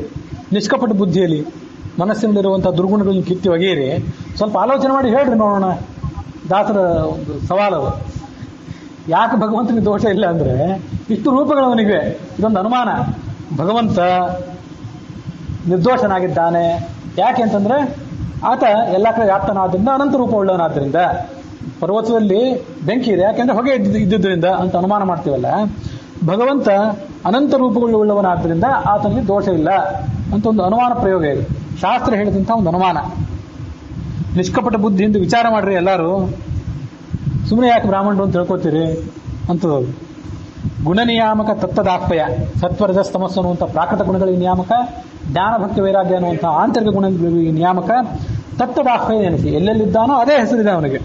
ನಿಷ್ಕಪಟ ಬುದ್ಧಿಯಲ್ಲಿ. ಮನಸ್ಸಿನಲ್ಲಿರುವಂತಹ ದುರ್ಗುಣಗಳನ್ನು ಕಿತ್ತಿ ಒಗೆಯಿರಿ, ಸ್ವಲ್ಪ ಆಲೋಚನೆ ಮಾಡಿ ಹೇಳ್ರಿ ನೋಡೋಣ. ದಾಸರ ಒಂದು ಸವಾಲದು. ಯಾಕೆ ಭಗವಂತನಿಗೆ ದೋಷ ಇಲ್ಲ ಅಂದ್ರೆ ಇಷ್ಟು ರೂಪಗಳು ಅವನಿಗೆ. ಇದೊಂದು ಅನುಮಾನ. ಭಗವಂತ ನಿರ್ದೋಷನಾಗಿದ್ದಾನೆ ಯಾಕೆ ಅಂತಂದ್ರೆ ಆತ ಎಲ್ಲ ಕಡೆ ವ್ಯಾಪ್ತನಾದ್ರಿಂದ, ಅನಂತ ರೂಪ ಉಳ್ಳವನಾದ್ರಿಂದ. ಪರ್ವತದಲ್ಲಿ ಬೆಂಕಿ ಇದೆ ಯಾಕೆಂದ್ರೆ ಹೊಗೆ ಇದ್ದುದರಿಂದ ಅಂತ ಅನುಮಾನ ಮಾಡ್ತೀವಲ್ಲ, ಭಗವಂತ ಅನಂತ ರೂಪಗಳುಳ್ಳವನಾದ್ರಿಂದ ಆತನಿಗೆ ದೋಷ ಇಲ್ಲ ಅಂತ ಒಂದು ಅನುಮಾನ ಪ್ರಯೋಗ ಇದೆ. ಶಾಸ್ತ್ರ ಹೇಳಿದಂಥ ಒಂದು ಅನುಮಾನ. ನಿಷ್ಕಪಟ ಬುದ್ಧಿಯಿಂದ ವಿಚಾರ ಮಾಡ್ರಿ ಎಲ್ಲರೂ. ಸುಮ್ಮನೆ ಯಾಕೆ ಬ್ರಾಹ್ಮಣರು ಅಂತ ತಿಳ್ಕೊತೀರಿ ಅಂತದ್ದು. ಗುಣನಿಯಾಮಕ ತತ್ತದಾಹ್ವಯ, ಸತ್ವರಜ ತಮಸ್ಸು ಅನ್ನುವಂಥ ಪ್ರಾಕೃತ ಗುಣಗಳಿಗೆ ನಿಯಾಮಕ, ಜ್ಞಾನ ಭಕ್ತಿ ವೈರಾಗ್ಯ ಅನ್ನುವಂಥ ಆಂತರಿಕ ಗುಣಗಳಿಗೆ ನಿಯಾಮಕ. ತತ್ತದಾಹ್ವಯ ನೆನೆಸಿ, ಎಲ್ಲೆಲ್ಲಿದ್ದಾನೋ ಅದೇ ಹೆಸರಿದೆ ಅವನಿಗೆ.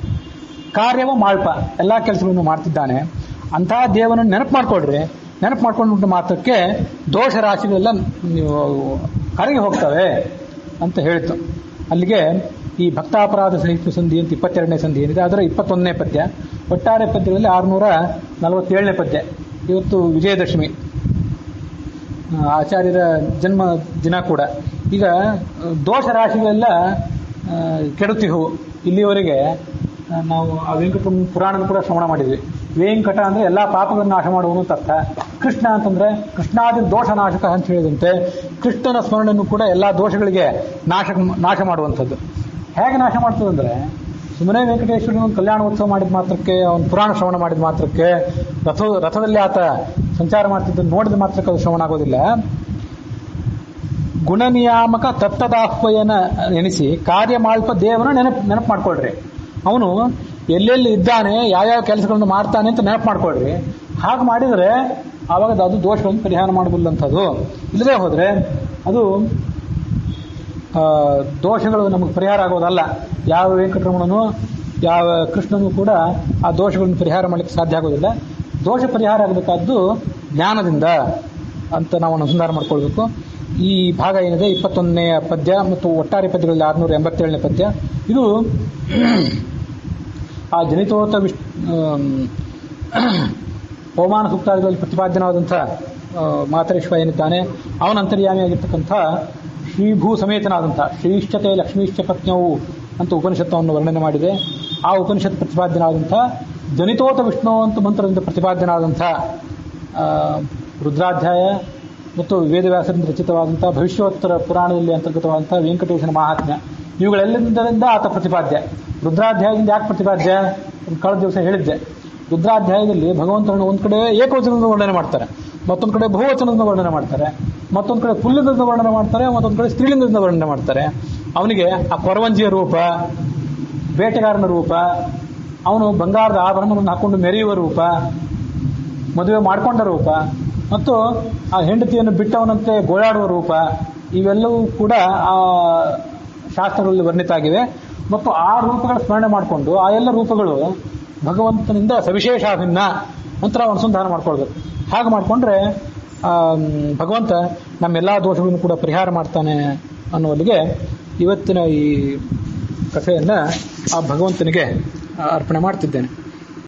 ಕಾರ್ಯವ ಮಾಳ್ಪ, ಎಲ್ಲಾ ಕೆಲಸಗಳನ್ನು ಮಾಡ್ತಿದ್ದಾನೆ. ಅಂತಹ ದೇವನನ್ನು ನೆನಪು ಮಾಡ್ಕೊಳ್ರಿ. ನೆನಪು ಮಾಡ್ಕೊಂಡು ಮಾತ್ರಕ್ಕೆ ದೋಷ ರಾಶಿಗಳೆಲ್ಲ ಕರಗಿ ಹೋಗ್ತವೆ ಅಂತ ಹೇಳಿತು. ಅಲ್ಲಿಗೆ ಈ ಭಕ್ತಾಪರಾಧ ಸಹಿತ ಸಂಧಿ ಅಂತ 22ನೇ ಸಂಧಿ ಏನಿದೆ ಅದರ 21ನೇ ಪದ್ಯ. ಒಟ್ಟಾರೆ ಪದ್ಯಗಳಲ್ಲಿ 647ನೇ ಪದ್ಯ. ಇವತ್ತು ವಿಜಯದಶಮಿ, ಆಚಾರ್ಯರ ಜನ್ಮ ದಿನ ಕೂಡ. ಈಗ ದೋಷ ರಾಶಿಗಳೆಲ್ಲ ಕೆಡುತ್ತಿಹವು. ಇಲ್ಲಿಯವರೆಗೆ ನಾವು ಆ ವೆಂಕಟ ಪುರಾಣದ ಕೂಡ ಶ್ರವಣ ಮಾಡಿದ್ವಿ. ವೆಂಕಟ ಅಂದ್ರೆ ಎಲ್ಲಾ ಪಾಪಗಳನ್ನು ನಾಶ ಮಾಡುವನು ಅಂತ ಅರ್ಥ. ಕೃಷ್ಣ ಅಂತಂದ್ರೆ ಕೃಷ್ಣಾದಿ ದೋಷ ನಾಶಕ ಅಂತ ಹೇಳಿದಂತೆ ಕೃಷ್ಣನ ಸ್ಮರಣೆಯನ್ನು ಕೂಡ ಎಲ್ಲಾ ದೋಷಗಳಿಗೆ ನಾಶ ಮಾಡುವಂಥದ್ದು. ಹೇಗೆ ನಾಶ ಮಾಡ್ತದಂದ್ರೆ, ಸುಮ್ಮನೆ ವೆಂಕಟೇಶ್ವರನ ಒಂದು ಕಲ್ಯಾಣೋತ್ಸವ ಮಾಡಿದ ಮಾತ್ರಕ್ಕೆ, ಅವನು ಪುರಾಣ ಶ್ರವಣ ಮಾಡಿದ ಮಾತ್ರಕ್ಕೆ, ರಥದಲ್ಲಿ ಆತ ಸಂಚಾರ ಮಾಡ್ತಿದ್ದನ್ನು ನೋಡಿದ ಮಾತ್ರಕ್ಕೆ ಅದು ಶ್ರವಣ ಆಗೋದಿಲ್ಲ. ಗುಣನಿಯಾಮಕ ತತ್ತದಾಹ್ವಯನ ನೆನೆಸಿ ಕಾರ್ಯ ಮಾಲ್ಪ ದೇವನ ನೆನಪು ಮಾಡ್ಕೊಳ್ರಿ. ಅವನು ಎಲ್ಲೆಲ್ಲಿ ಇದ್ದಾನೆ, ಯಾವ್ಯಾವ ಕೆಲಸಗಳನ್ನು ಮಾಡ್ತಾನೆ ಅಂತ ನೆನಪು ಮಾಡ್ಕೊಳ್ರಿ. ಹಾಗೆ ಮಾಡಿದರೆ ಆವಾಗ ಅದು ದೋಷಗಳನ್ನು ಪರಿಹಾರ ಮಾಡಬಲ್ಲಂಥದ್ದು. ಇಲ್ಲದೆ ಹೋದ್ರೆ ಅದು ದೋಷಗಳು ನಮಗೆ ಪರಿಹಾರ ಆಗೋದಲ್ಲ. ಯಾವ ವೆಂಕಟರಮಣನು ಯಾವ ಕೃಷ್ಣನೂ ಕೂಡ ಆ ದೋಷಗಳನ್ನು ಪರಿಹಾರ ಮಾಡಲಿಕ್ಕೆ ಸಾಧ್ಯ ಆಗೋದಿಲ್ಲ. ದೋಷ ಪರಿಹಾರ ಆಗಬೇಕಾದ್ದು ಜ್ಞಾನದಿಂದ ಅಂತ ನಾವು ಅನುಸಂಧಾನ ಮಾಡ್ಕೊಳ್ಬೇಕು. ಈ ಭಾಗ ಏನಿದೆ 21ನೇ ಪದ್ಯ ಮತ್ತು ಒಟ್ಟಾರೆ ಪದ್ಯಗಳಲ್ಲಿ 687ನೇ ಪದ್ಯ. ಇದು ಆ ಜನಿತೋತ ಪವಮಾನ ಸೂಕ್ತಾದಿಗಳಲ್ಲಿ ಪ್ರತಿಪಾದ್ಯನಾದಂಥ ಮಾತರೇಶ್ವ ಏನಿದ್ದಾನೆ, ಅವನ ಅಂತರ್ಯಾಮಿಯಾಗಿರ್ತಕ್ಕಂಥ ಶ್ರೀಭೂ ಸಮೇತನಾದಂಥ ಶ್ರೀಶ್ಚತೆ ಲಕ್ಷ್ಮೀಶ್ಚ ಪತ್ನವು ಅಂತ ಉಪನಿಷತ್ತವನ್ನು ವರ್ಣನೆ ಮಾಡಿದೆ. ಆ ಉಪನಿಷತ್ ಪ್ರತಿಪಾದ್ಯನಾದಂಥ ಜನಿತೋತ ವಿಷ್ಣು ಅಂತ ಮಂತ್ರದಿಂದ ಪ್ರತಿಪಾದ್ಯನಾದಂಥ ರುದ್ರಾಧ್ಯಾಯ ಮತ್ತು ವೇದವ್ಯಾಸರಿಂದ ರಚಿತವಾದಂಥ ಭವಿಷ್ಯೋತ್ತರ ಪುರಾಣದಲ್ಲಿ ಅಂತರ್ಗತವಾದಂಥ ವೆಂಕಟೇಶನ ಮಹಾತ್ಮ್ಯ, ಇವುಗಳೆಲ್ಲದರಿಂದ ಆತ ಪ್ರತಿಪಾದ್ಯ. ರುದ್ರಾಧ್ಯಾಯದಿಂದ ಯಾಕೆ ಪ್ರತಿಪಾದ್ಯ? ಕಳೆದ ದಿವಸ ಹೇಳಿದ್ದೆ. ರುದ್ರಾಧ್ಯಾಯದಲ್ಲಿ ಭಗವಂತನನ್ನು ಒಂದ್ ಕಡೆ ಏಕವಚನದ ವರ್ಣನೆ ಮಾಡ್ತಾರೆ, ಮತ್ತೊಂದು ಕಡೆ ಬಹುವಚನದ ವರ್ಣನೆ ಮಾಡ್ತಾರೆ, ಮತ್ತೊಂದು ಕಡೆ ಪುಲ್ಲಿಂಗದ ವರ್ಣನೆ ಮಾಡ್ತಾರೆ, ಮತ್ತೊಂದು ಕಡೆ ಸ್ತ್ರೀಲಿಂಗದ ವರ್ಣನೆ ಮಾಡ್ತಾರೆ. ಅವನಿಗೆ ಆ ಕೊರವಂಜಿಯ ರೂಪ, ಬೇಟೆಗಾರನ ರೂಪ, ಅವನು ಬಂಗಾರದ ಆಭರಣವನ್ನು ಹಾಕೊಂಡು ಮೆರೆಯುವ ರೂಪ, ಮದುವೆ ಮಾಡಿಕೊಂಡ ರೂಪ, ಮತ್ತು ಆ ಹೆಂಡತಿಯನ್ನು ಬಿಟ್ಟವನಂತೆ ಗೋಳಾಡುವ ರೂಪ, ಇವೆಲ್ಲವೂ ಕೂಡ ಆ ಶಾಸ್ತ್ರಗಳಲ್ಲಿ ವರ್ಣಿತ ಆಗಿವೆ. ಮತ್ತು ಆ ರೂಪಗಳ ಸ್ಮರಣೆ ಮಾಡಿಕೊಂಡು ಆ ಎಲ್ಲ ರೂಪಗಳು ಭಗವಂತನಿಂದ ಸವಿಶೇಷಾಭಿನ್ನ ಅಂತ ನಾವು ಅನುಸಂಧಾನ ಮಾಡ್ಕೊಳ್ಬೇಕು. ಹಾಗೆ ಮಾಡಿಕೊಂಡ್ರೆ ಭಗವಂತ ನಮ್ಮೆಲ್ಲಾ ದೋಷಗಳನ್ನು ಕೂಡ ಪರಿಹಾರ ಮಾಡ್ತಾನೆ ಅನ್ನುವಲ್ಲಿಗೆ ಇವತ್ತಿನ ಈ ಕಥೆಯನ್ನು ಆ ಭಗವಂತನಿಗೆ ಅರ್ಪಣೆ ಮಾಡ್ತಿದ್ದೇನೆ.